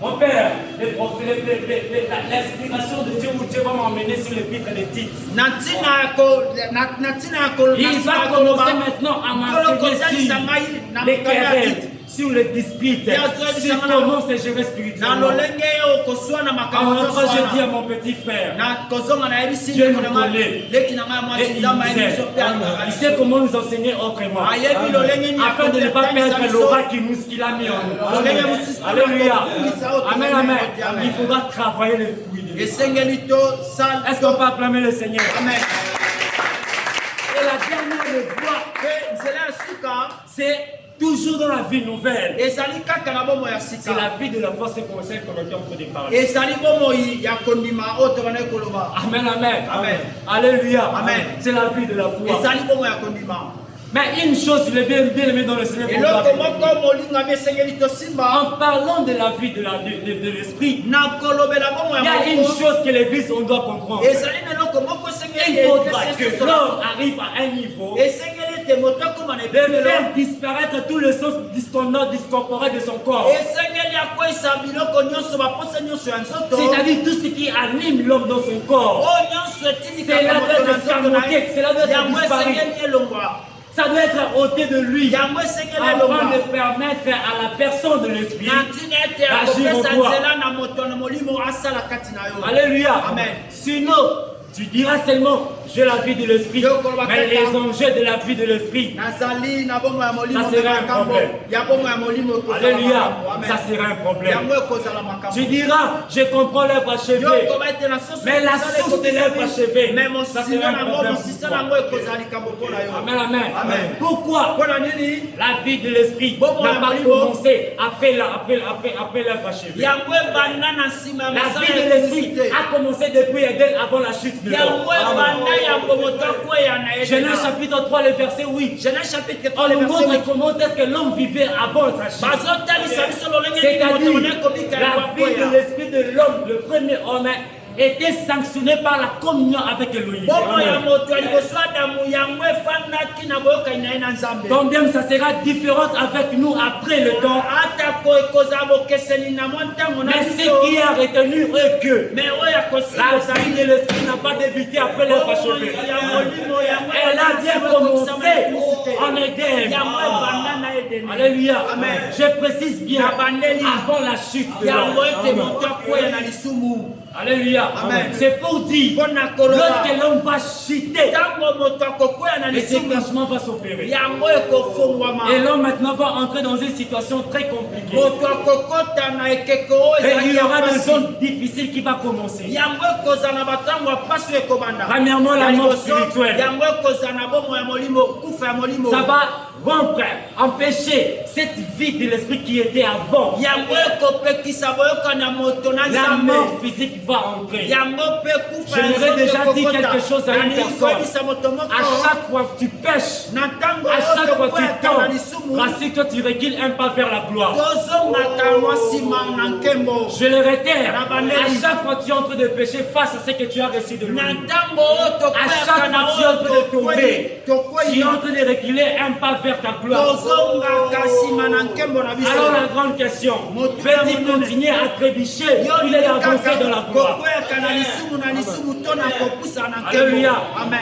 Mon père, l'inspiration de Dieu où Dieu va m'emmener sur l'épître de Tite. Il va commencer maintenant à m'enseigner sur les querelles, sur les disputes, sur comment se gérer spirituellement. Alors je dis à mon petit frère, Dieu nous connaît et il nous aime. Il sait comment nous enseigner autrement, afin de ne pas perdre l'aura qu'il a mis en nous. Alléluia. Amen, amen. Il faudra travailler les fruits de l'Esprit. Est-ce qu'on peut acclamer le Seigneur? Amen. Et la dernière voie, c'est toujours dans la vie nouvelle. C'est la vie de la force conseil qu'on est en train de parler. Amen, amen. Amen. Alléluia. Amen. C'est la vie de la foi. Mais une chose, il est bien aimé dans le Seigneur. En parlant de la vie de l'esprit, il y a une chose que l'Église on doit comprendre. Il faudra que l'homme arrive à un niveau de faire disparaître tout le sens discorporé de son corps. C'est-à-dire tout ce qui anime l'homme dans son corps. Cela doit être surmonté, cela doit être disparu. Ça doit être ôté de lui afin de permettre à la personne de l'esprit d'agir en toi. Alléluia. Amen. Sinon, tu diras seulement, j'ai la vie de l'esprit, mais les enjeux de la vie de l'esprit, ça sera un problème. Alléluia, ça sera un problème. Tu diras, je comprends l'œuvre achevée, mais la source de l'œuvre achevée, ça sera un problème. Amen, amen. Amen. Pourquoi la vie de l'esprit n'a pas commencé après l'œuvre achevée? La vie de l'esprit a a commencé depuis Éden avant la chute de l'homme. Genèse chapitre 3, le verset 8. On nous montre comment est-ce que l'homme vivait avant sa chute. C'est-à-dire la vie de l'esprit de l'homme, le premier homme, était sanctionné par la communion avec Elohim. Donc bien ça sera différent avec nous après le temps. Mais ce qui a retenu est que la vie de l'esprit n'a pas débuté après le achevé. Elle a bien commencé en Éden. Alléluia. Je précise bien avant la chute de l'homme. Alléluia. C'est pour dire, lorsque l'homme va chuter, le déclenchement va s'opérer. Et l'homme maintenant va entrer dans une situation très compliquée. Et il y aura des zones difficiles qui vont commencer. Premièrement, la mort spirituelle. Ça va rompre, empêcher cette vie de l'esprit qui était avant. La mort physique va entrer. J'aimerais déjà dire quelque chose à une personne. À chaque fois que tu pêches, à chaque fois que tu tombes, parce que tu recules un pas vers la gloire. Je le réitère, à chaque fois que tu es en train de pécher face à ce que tu as reçu de lui. À chaque fois que tu es en train de tomber, tu es en train de reculer un pas vers ta gloire. Alors la grande question, veux-tu continuer à trébucher ou il est avancé dans la gloire? Alléluia.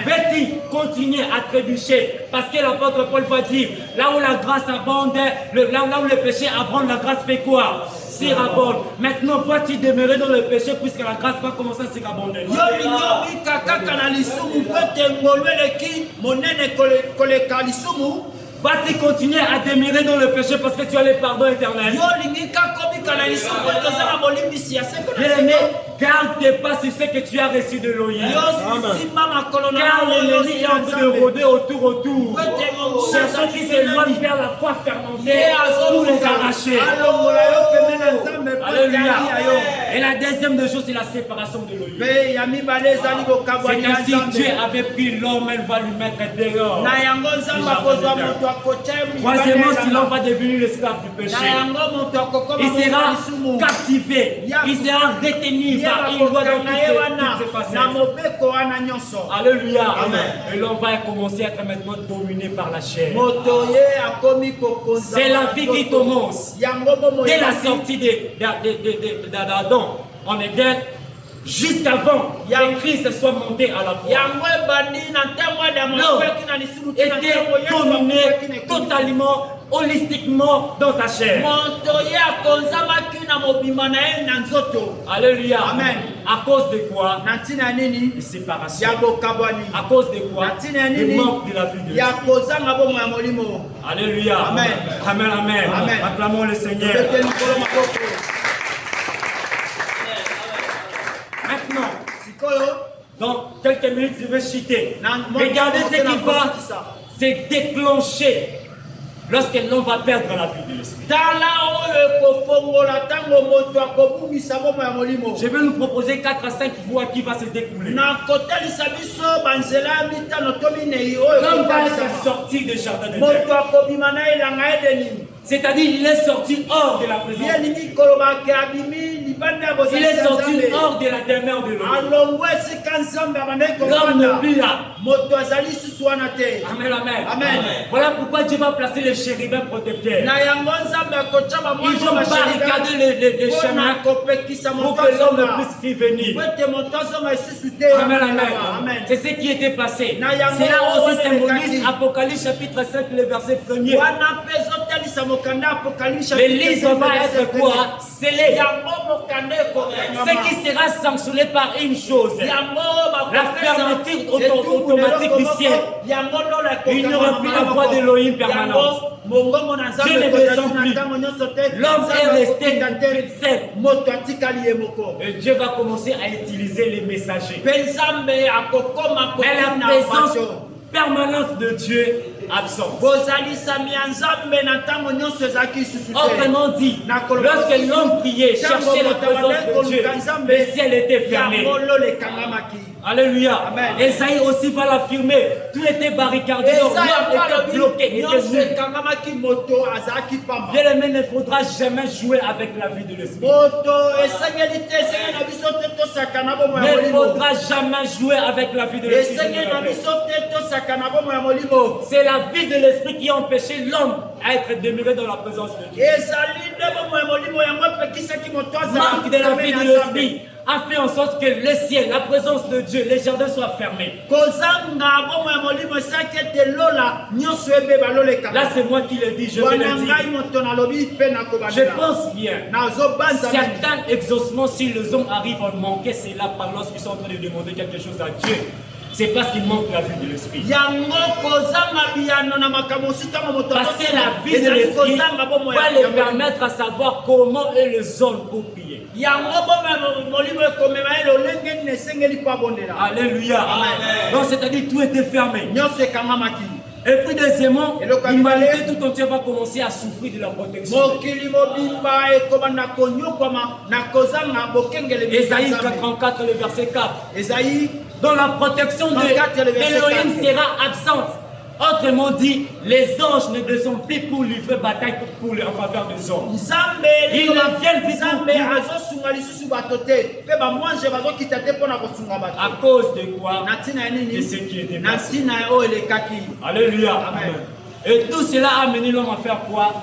Veux-tu continuer à trébucher? Parce que l'apôtre Paul va dire, là où la grâce abonde, là où le péché abonde, la grâce fait quoi? S'irabonde. Maintenant, vas-tu demeurer dans le péché puisque la grâce va commencer à s'irabonder? Vas-tu continuer à demeurer dans le péché parce que tu as le pardon éternel? Bien-aimé, garde pas sur ce que tu as reçu de l'Elohim. Car l'ennemi est en train de rôder autour. Cherchant qui s'éloignent vers la foi fermentée pour les arracher. Alléluia. Et la deuxième des choses, c'est la séparation de l'Elohim. C'est ainsi que Dieu avait pris l'homme, elle va lui mettre dehors. Troisièmement, si l'homme va devenir l'esclave du péché, il sera captivé, il sera retenu par une loi dans toutes ses facettes. Alléluia. Et l'homme va commencer à être maintenant dominé par la chair. C'est la vie qui commence. Dès la sortie d'Adam en Éden, jusqu'avant que Christ soit monté à la croix. L'homme était dominé totalement, holistiquement dans sa chair. Alléluia. Amen. À cause de quoi? De séparation. À cause de quoi? Du manque de la vie de Dieu. Alléluia. Amen. Amen, amen. Amen. Acclamons le Seigneur. Maintenant, dans quelques minutes, je vais chuter. Regardez ce qui va se déclencher lorsque l'homme va perdre la vie de l'esprit. Je vais nous proposer 4 à 5 voies qui vont se découler. L'homme va être sorti du jardin de Dieu. C'est-à-dire il est sorti hors de la présence. Il est sorti hors de la demeure de l'homme. L'homme n'est plus là. Amen, amen. Amen. Voilà pourquoi Dieu va placer les chérubins protecteurs. Ils vont barricader les chemins pour que l'homme ne puisse venir. Amen, amen. C'est ce qui était passé. Cela aussi symbolise Apocalypse chapitre 5, le verset 1er. L'Église va être quoi? Scellée. Ce qui sera sanctionné par une chose, la fermeture automatique du ciel. Il n'y aura plus la voix d'Elohim permanente. Dieu ne descend plus. L'homme est resté seul. Et Dieu va commencer à utiliser les messagers. Mais la présence permanente de Dieu absente. Autrement dit, lorsque l'homme priait, cherchait la présence de Dieu, le ciel était fermé. Alléluia. Esaïe aussi va l'affirmer. Tout était barricadé, donc rien était bloqué. Bien-aimé, ne faudra jamais jouer avec la vie de l'esprit. Ne faudra jamais jouer avec la vie de l'esprit. C'est la vie de l'esprit qui a empêché l'homme à être demeuré dans la présence de Dieu. Manque de la vie de l'esprit a fait en sorte que le ciel, la présence de Dieu, les jardins soient fermés. Là, c'est moi qui le dis, je vais le dire. Je pense bien. Certains exaucements, si les hommes arrivent à manquer, c'est là par lorsqu'ils sont en train de demander quelque chose à Dieu. C'est parce qu'il manque la vie de l'esprit. Parce que la vie de l'esprit va les permettre à savoir comment est le zone pour prier. Alléluia. Amen. Donc c'est-à-dire tout était fermé. Et puis deuxièmement, l'humanité tout entière va commencer à souffrir de la protection. Ésaïe 44, le verset 4. Dont la protection de Elohim sera absente. Autrement dit, les anges ne sont plus pour livrer bataille en faveur des hommes. Ils ne viennent plus à cause de quoi? De ce qui est dépassé. Alléluia. Amen. Et tout cela a amené l'homme à faire quoi?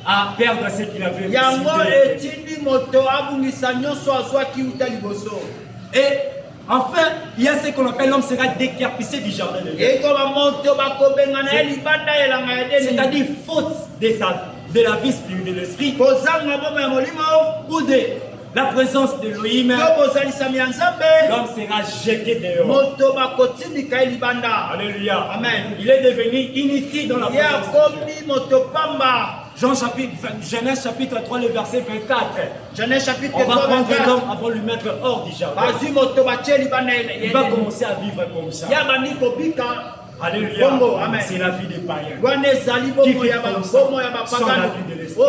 À perdre ce qu'il avait reçu. Et enfin, il y a ce qu'on appelle l'homme sera décarpissé du jardin de Dieu. C'est-à-dire faute de la vie spirituelle de l'esprit ou de la présence de l'Elohim, l'homme sera jeté dehors. Alléluia. Amen. Il est devenu inutile dans la présence de Dieu. Genèse chapitre 3, le verset 24. On va prendre l'homme avant de lui mettre hors du jardin. Il va commencer à vivre comme ça. Alléluia. C'est la vie des païens. Qui vit comme ça, sans la vie de l'esprit.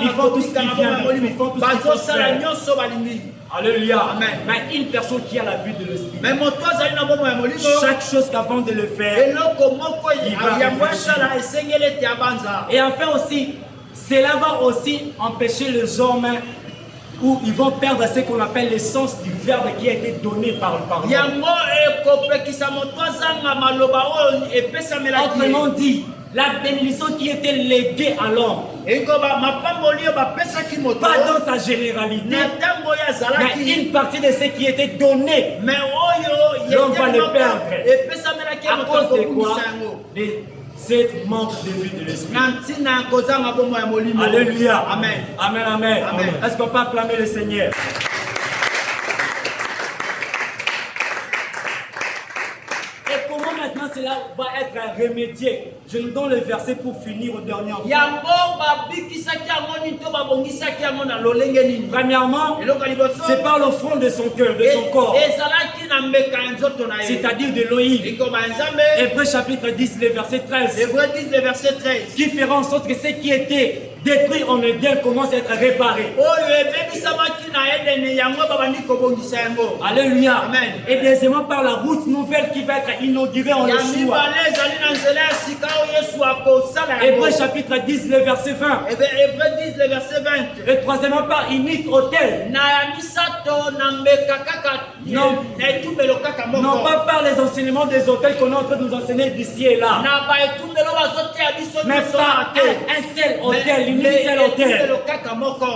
Ils font tout ce qui vient de lui. Ils font tout ce qui vient. Alléluia. Amen. Mais une personne qui a la vie de l'esprit, chaque chose qu'avant de le faire, il va réfléchir. Et enfin aussi, cela va aussi empêcher les hommes où ils vont perdre ce qu'on appelle l'essence du verbe qui a été donné par le parole. Autrement dit, la bénédiction qui était léguée à l'homme, pas dans sa généralité, mais une partie de ce qui était donné, l'homme va le perdre. À cause de quoi? Cette manque de vie de l'esprit. Alléluia. Amen. Amen. Amen. Amen. Est-ce qu'on peut acclamer le Seigneur? Et comment maintenant cela va être remédié? Je nous donne le verset pour finir au dernier point. Premièrement, c'est par le front de son cœur, de son corps. C'est-à-dire de l'Elohim. Hébreux chapitre 10, le verset 13. Qui fera en sorte que ce qui était détruit en Éden commence à être réparé. Alléluia. Amen. Et deuxièmement par la route nouvelle qui va être inaugurée en Yeshua. Hébreux chapitre 10, le verset 20. Et troisièmement par unique hôtel. Non pas par les enseignements des hôtels qu'on est en train de nous enseigner d'ici et là. Mais par un seul hôtel, une seule hôtel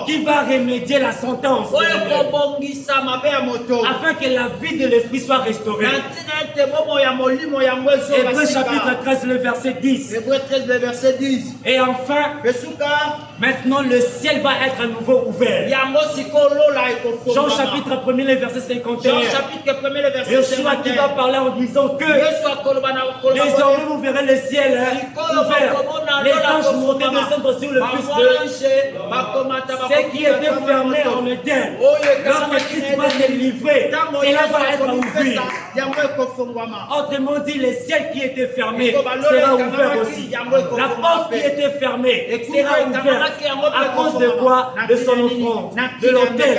qui va remédier la sentence afin que la vie de l'esprit soit restaurée. Hébreux chapitre 13, le verset 10. Et enfin, maintenant le ciel va être à nouveau ouvert. Jean chapitre 1, le verset 51. Yeshua qui va parler en disant que désormais vous verrez le ciel ouvert, les anges monter descendre sur le Fils plus de ce qui était fermé en Éden. Lorsque Christ va se livrer, cela va être ouvert. Autrement dit, les ciels qui étaient fermés sera ouvert aussi. La porte qui était fermée sera ouverte. À cause de quoi? De son offrande, de l'autel,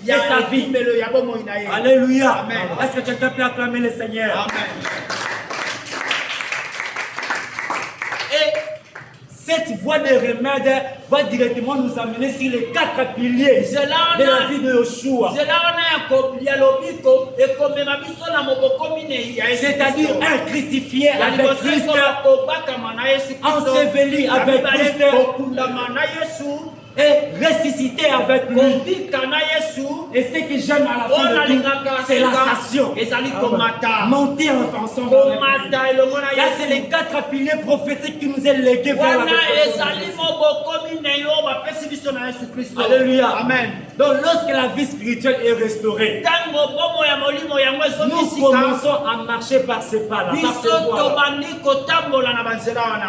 de sa vie. Alléluia. Est-ce que quelqu'un peut acclamer le Seigneur? Et cette voie de remède va directement nous amener sur les 4 piliers de la vie de Yoshua. C'est-à-dire un crucifié avec Christ, enseveli avec Christ et ressuscité avec lui. Et ce que j'aime à la fin de tout, c'est la station. Monter ensemble. Là, c'est les 4 piliers prophétiques qui nous est légués vers la Alléluia. Amen. Donc, lorsque la vie spirituelle est restaurée, nous commençons à marcher par ces pas-là.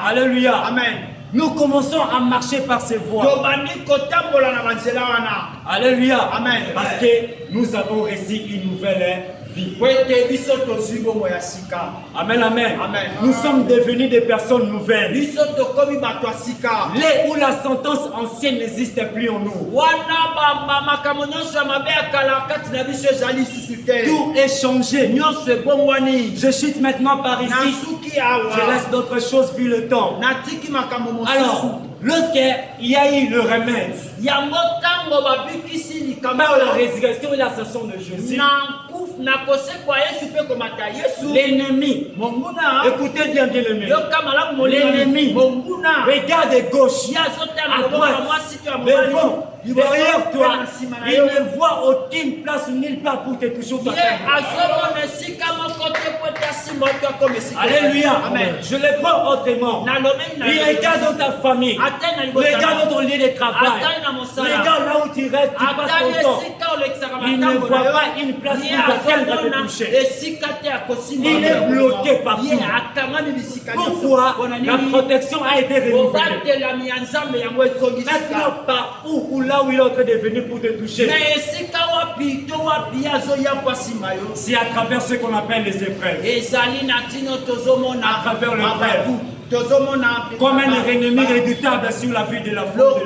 Alléluia. Amen. Nous commençons à marcher par ces voies. Alléluia. Amen. Parce que nous avons reçu une nouvelle vie. Amen, amen. Amen. Nous sommes devenus des personnes nouvelles. Où la sentence ancienne n'existe plus en nous. Tout est changé. Je chute maintenant par ici. Je laisse d'autres choses vu le temps. Alors, lorsqu'il y a eu le remède par la résurrection et l'ascension de Jésus, l'ennemi, écoutez bien l'ennemi, l'ennemi regarde gauche, à droite, devant, derrière toi, il ne voit aucune place nulle part pour te toucher. Alléluia. Amen. Je le prends autrement. Il regarde dans ta famille, regarde dans ton lieu de travail, regarde là où tu restes, tu passes ton temps. Il ne voit pas une place pour quelqu'un de te toucher. Il est bloqué partout. Pourquoi? La protection a été renouvelée. Maintenant, par où là où il est en train de venir pour te toucher, c'est à travers ce qu'on appelle les épreuves. À travers l'épreuve. Comme un ennemi redoutable sur la vie de la foi.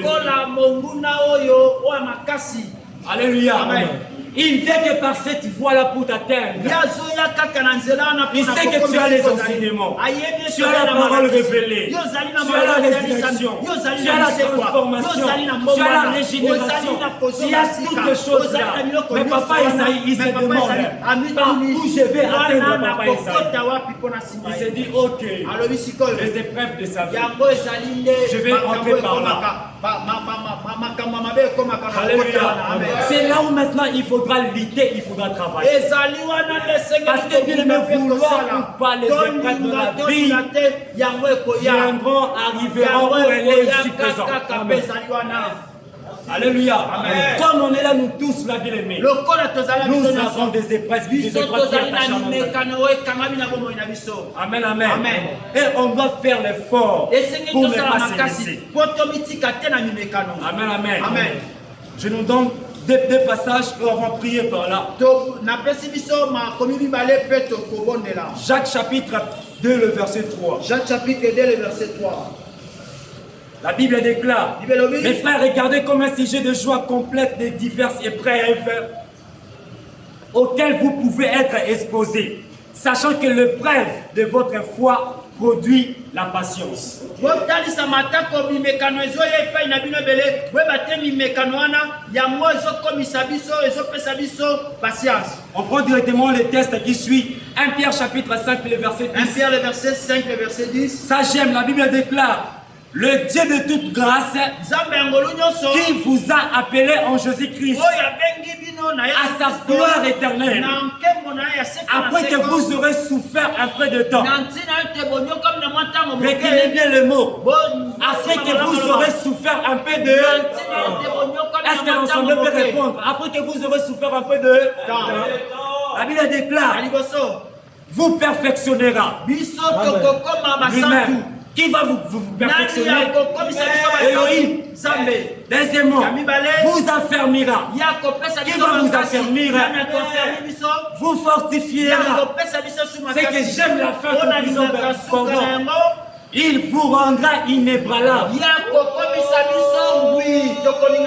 Alléluia. Amen. Il vient que par cette voie-là pour t'atteindre. Il sait que tu as les enseignements. Tu as la parole révélée. Tu as la résurrection. Tu as la transformation. Tu as la régénération. Tu as toutes ces choses-là. Mais Papa Isaïe, il se demande par où je vais atteindre Papa Isaïe. Il s'est dit, ok, les épreuves de sa vie, je vais entrer par là. Alléluia. C'est là où maintenant il faudra lutter, il faudra travailler. Parce que bien aimé, vouloir ou pas, les épreuves de la vie viendront, arriveront où elle est ici présente. Alléluia. Amen. Comme on est là, nous tous, la bien aimée, nous avons des épreuves qui attachent à nous. Amen, amen. Et on doit faire l'effort pour ne pas se laisser. Amen, amen. Je nous donne deux passages et on va prier par là. Jacques chapitre 2, le verset 3. Jacques chapitre 2, le verset 3. La Bible déclare, mes frères, regardez comme un sujet de joie complète des diverses épreuves auxquelles vous pouvez être exposés, sachant que l'épreuve de votre foi produit la patience. On prend directement le texte qui suit, 1 Pierre chapitre 5, le verset 10. 1 Pierre, le verset 5, le verset 10. Ça j'aime, la Bible déclare, le Dieu de toute grâce qui vous a appelé en Jésus-Christ à sa gloire éternelle, après que vous aurez souffert un peu de temps. Retenez bien le mot. Après que vous aurez souffert un peu de temps. Est-ce que l'ensemble peut répondre? Après que vous aurez souffert un peu de temps. La Bible déclare, vous perfectionnera lui-même, Qui va vous perfectionner? Elohim. Deuxièmement, vous affermira. Qui va vous affermir? Vous fortifiera. C'est que j'aime la fin conclusion. Il vous rendra inébranlable.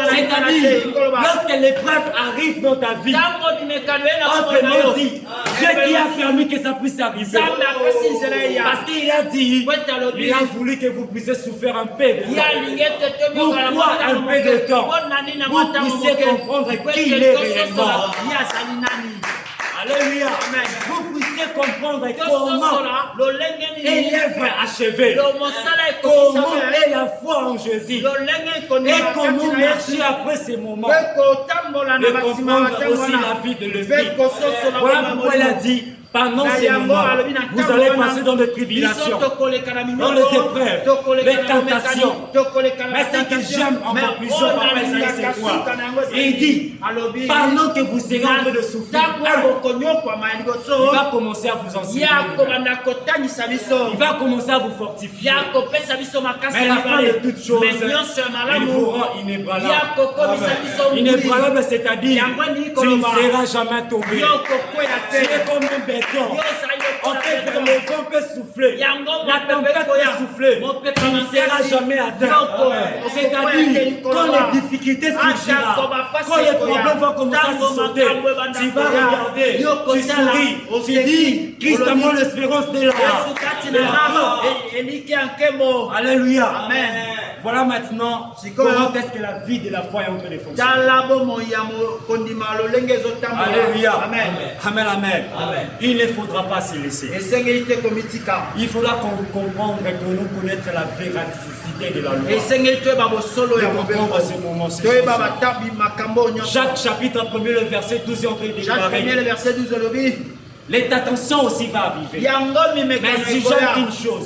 C'est-à-dire, lorsque l'épreuve arrive dans ta vie, autrement dit, Dieu qui a permis que ça puisse arriver. Parce qu'il a dit, il a voulu que vous puissiez souffrir un peu de temps. Pourquoi un peu de temps? Vous puissiez comprendre qui il est réellement. Alléluia. Vous puissiez comprendre comment est l'œuvre achevée. Comment est la foi en Jésus. Et comment marcher après ces moments. Et comprendre aussi la vie de l'esprit. Voilà pourquoi il a dit, pendant ces moments, vous allez passer dans des tribulations, dans les épreuves, les tentations. Mais ce que j'aime en conclusion, papa Isaïe, c'est quoi? Il dit, pendant que vous serez en train de souffrir, il va commencer à vous enseigner. Il va commencer à vous fortifier. Mais la fin de toutes choses, il vous rend inébranlable. Inébranlable, c'est-à-dire, tu ne seras jamais tombé. Tu es comme un béton. On peut faire le vent peut souffler, la tempête peut souffler, tu ne seras jamais atteint. C'est-à-dire, quand les difficultés surgiront, quand les problèmes vont commencer à se sauter, tu vas regarder, tu souris, tu dis, Christ a mon espérance de là. Alléluia. Amen. Voilà maintenant comment est-ce que la vie de la foi est en train de fonctionner. Alléluia. Amen. Amen. Amen. Il ne faudra pas se laisser. Il faudra comprendre que nous connaître la véracité de la loi. Et comprendre ce moment. Jacques chapitre 1er, le verset 12 est en train de déclarer. L'attention aussi va arriver. Mais si j'aime une chose,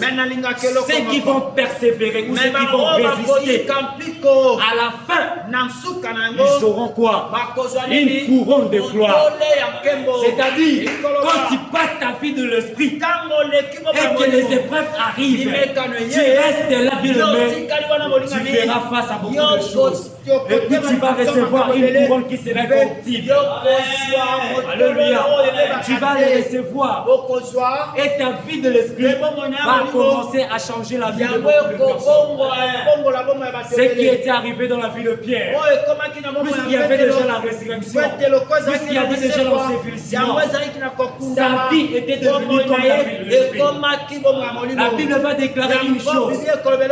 ceux qui vont persévérer ou ceux qui vont résister, à la fin, ils auront quoi? Une couronne de gloire. C'est-à-dire, quand tu passes ta vie de l'esprit et que les épreuves arrivent, tu restes là, bien tu feras face à beaucoup de choses. Et puis tu vas recevoir une couronne qui sera corruptible. Alléluia. Tu vas les recevoir. Et ta vie de l'esprit va commencer à changer la vie de beaucoup de personnes. Ce qui était arrivé dans la vie de Pierre, puisqu'il y avait déjà la résurrection, puisqu'il y avait déjà l'ensevelissement, sa vie était devenue comme la vie de l'esprit. La Bible va déclarer une chose.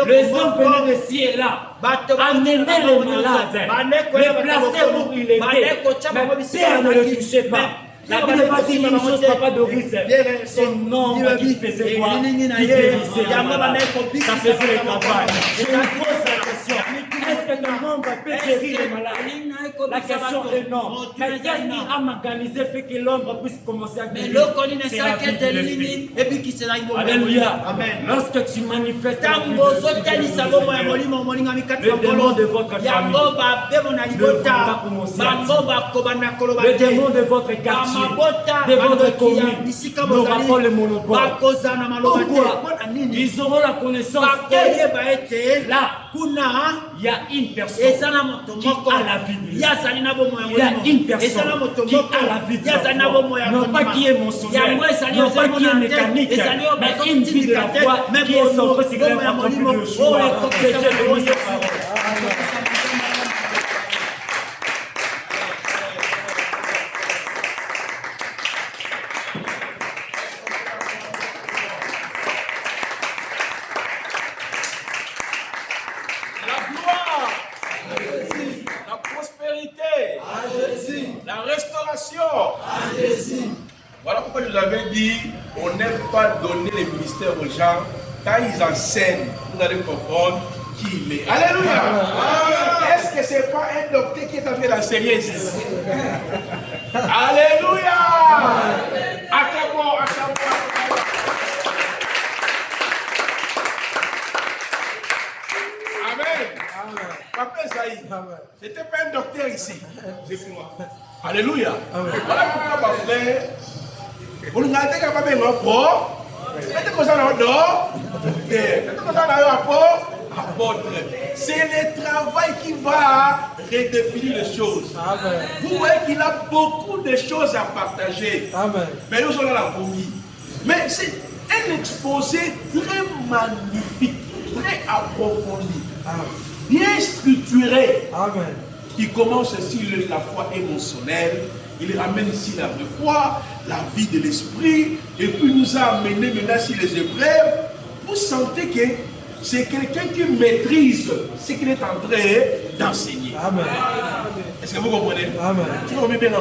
Les hommes venaient de ci et là, amener les malades, les placer où il était, mais Pierre ne le touchait pas. La Bible va dire une chose, papa Doris, son nom qui faisait quoi? Qui guérissait. Ça faisait le travail. Je me pose la question, est-ce que ton nombre peut guérir les malades? La question est non. Mais qu'est-ce qui a organisé fait que l'ombre puisse commencer à guérir? C'est la vie de l'esprit. Alléluia. Lorsque tu manifestes la vie de l'esprit, le démon de votre famille ne va pas commencer à dire. Le démon de votre quartier, de votre commune, n'aura pas le monopole. Pourquoi? Ils auront la connaissance que là, il y a une personne qui a la vie de l'esprit. Il y a une personne qui a la vie de l'esprit. Non pas qui est mensonnière, non pas qui est mécanique, mais une vie de la foi qui est centrée sur la foi plus de joie. Que Dieu bénisse sa parole. Voilà pourquoi je vous avais dit, on n'aime pas donner les ministères aux gens. Quand ils enseignent, vous allez comprendre qui il est. Alléluia. Est-ce que ce n'est pas un docteur qui est en train d'enseigner ici? Alléluia. Amen. Papa Isaïe, c'était pas un docteur ici. C'est moi. Alléluia. Voilà pourquoi ma frère, vous ne regardez pas bien encore. Mettez comme ça là-dedans. serviteur. Apôtre. C'est le travail qui va redéfinir les choses. Amen. Vous voyez qu'il a beaucoup de choses à partager. Amen. Mais nous sommes la promis. Mais c'est un exposé très magnifique, très approfondi, bien structuré. Amen. Il commence ici la foi émotionnelle. Il ramène ici la vraie foi, la vie de l'esprit. Et puis nous a amené maintenant sur les épreuves. Vous sentez que c'est quelqu'un qui maîtrise ce qu'il est en train d'enseigner. Amen. Est-ce que vous comprenez? Amen. Tu remets bien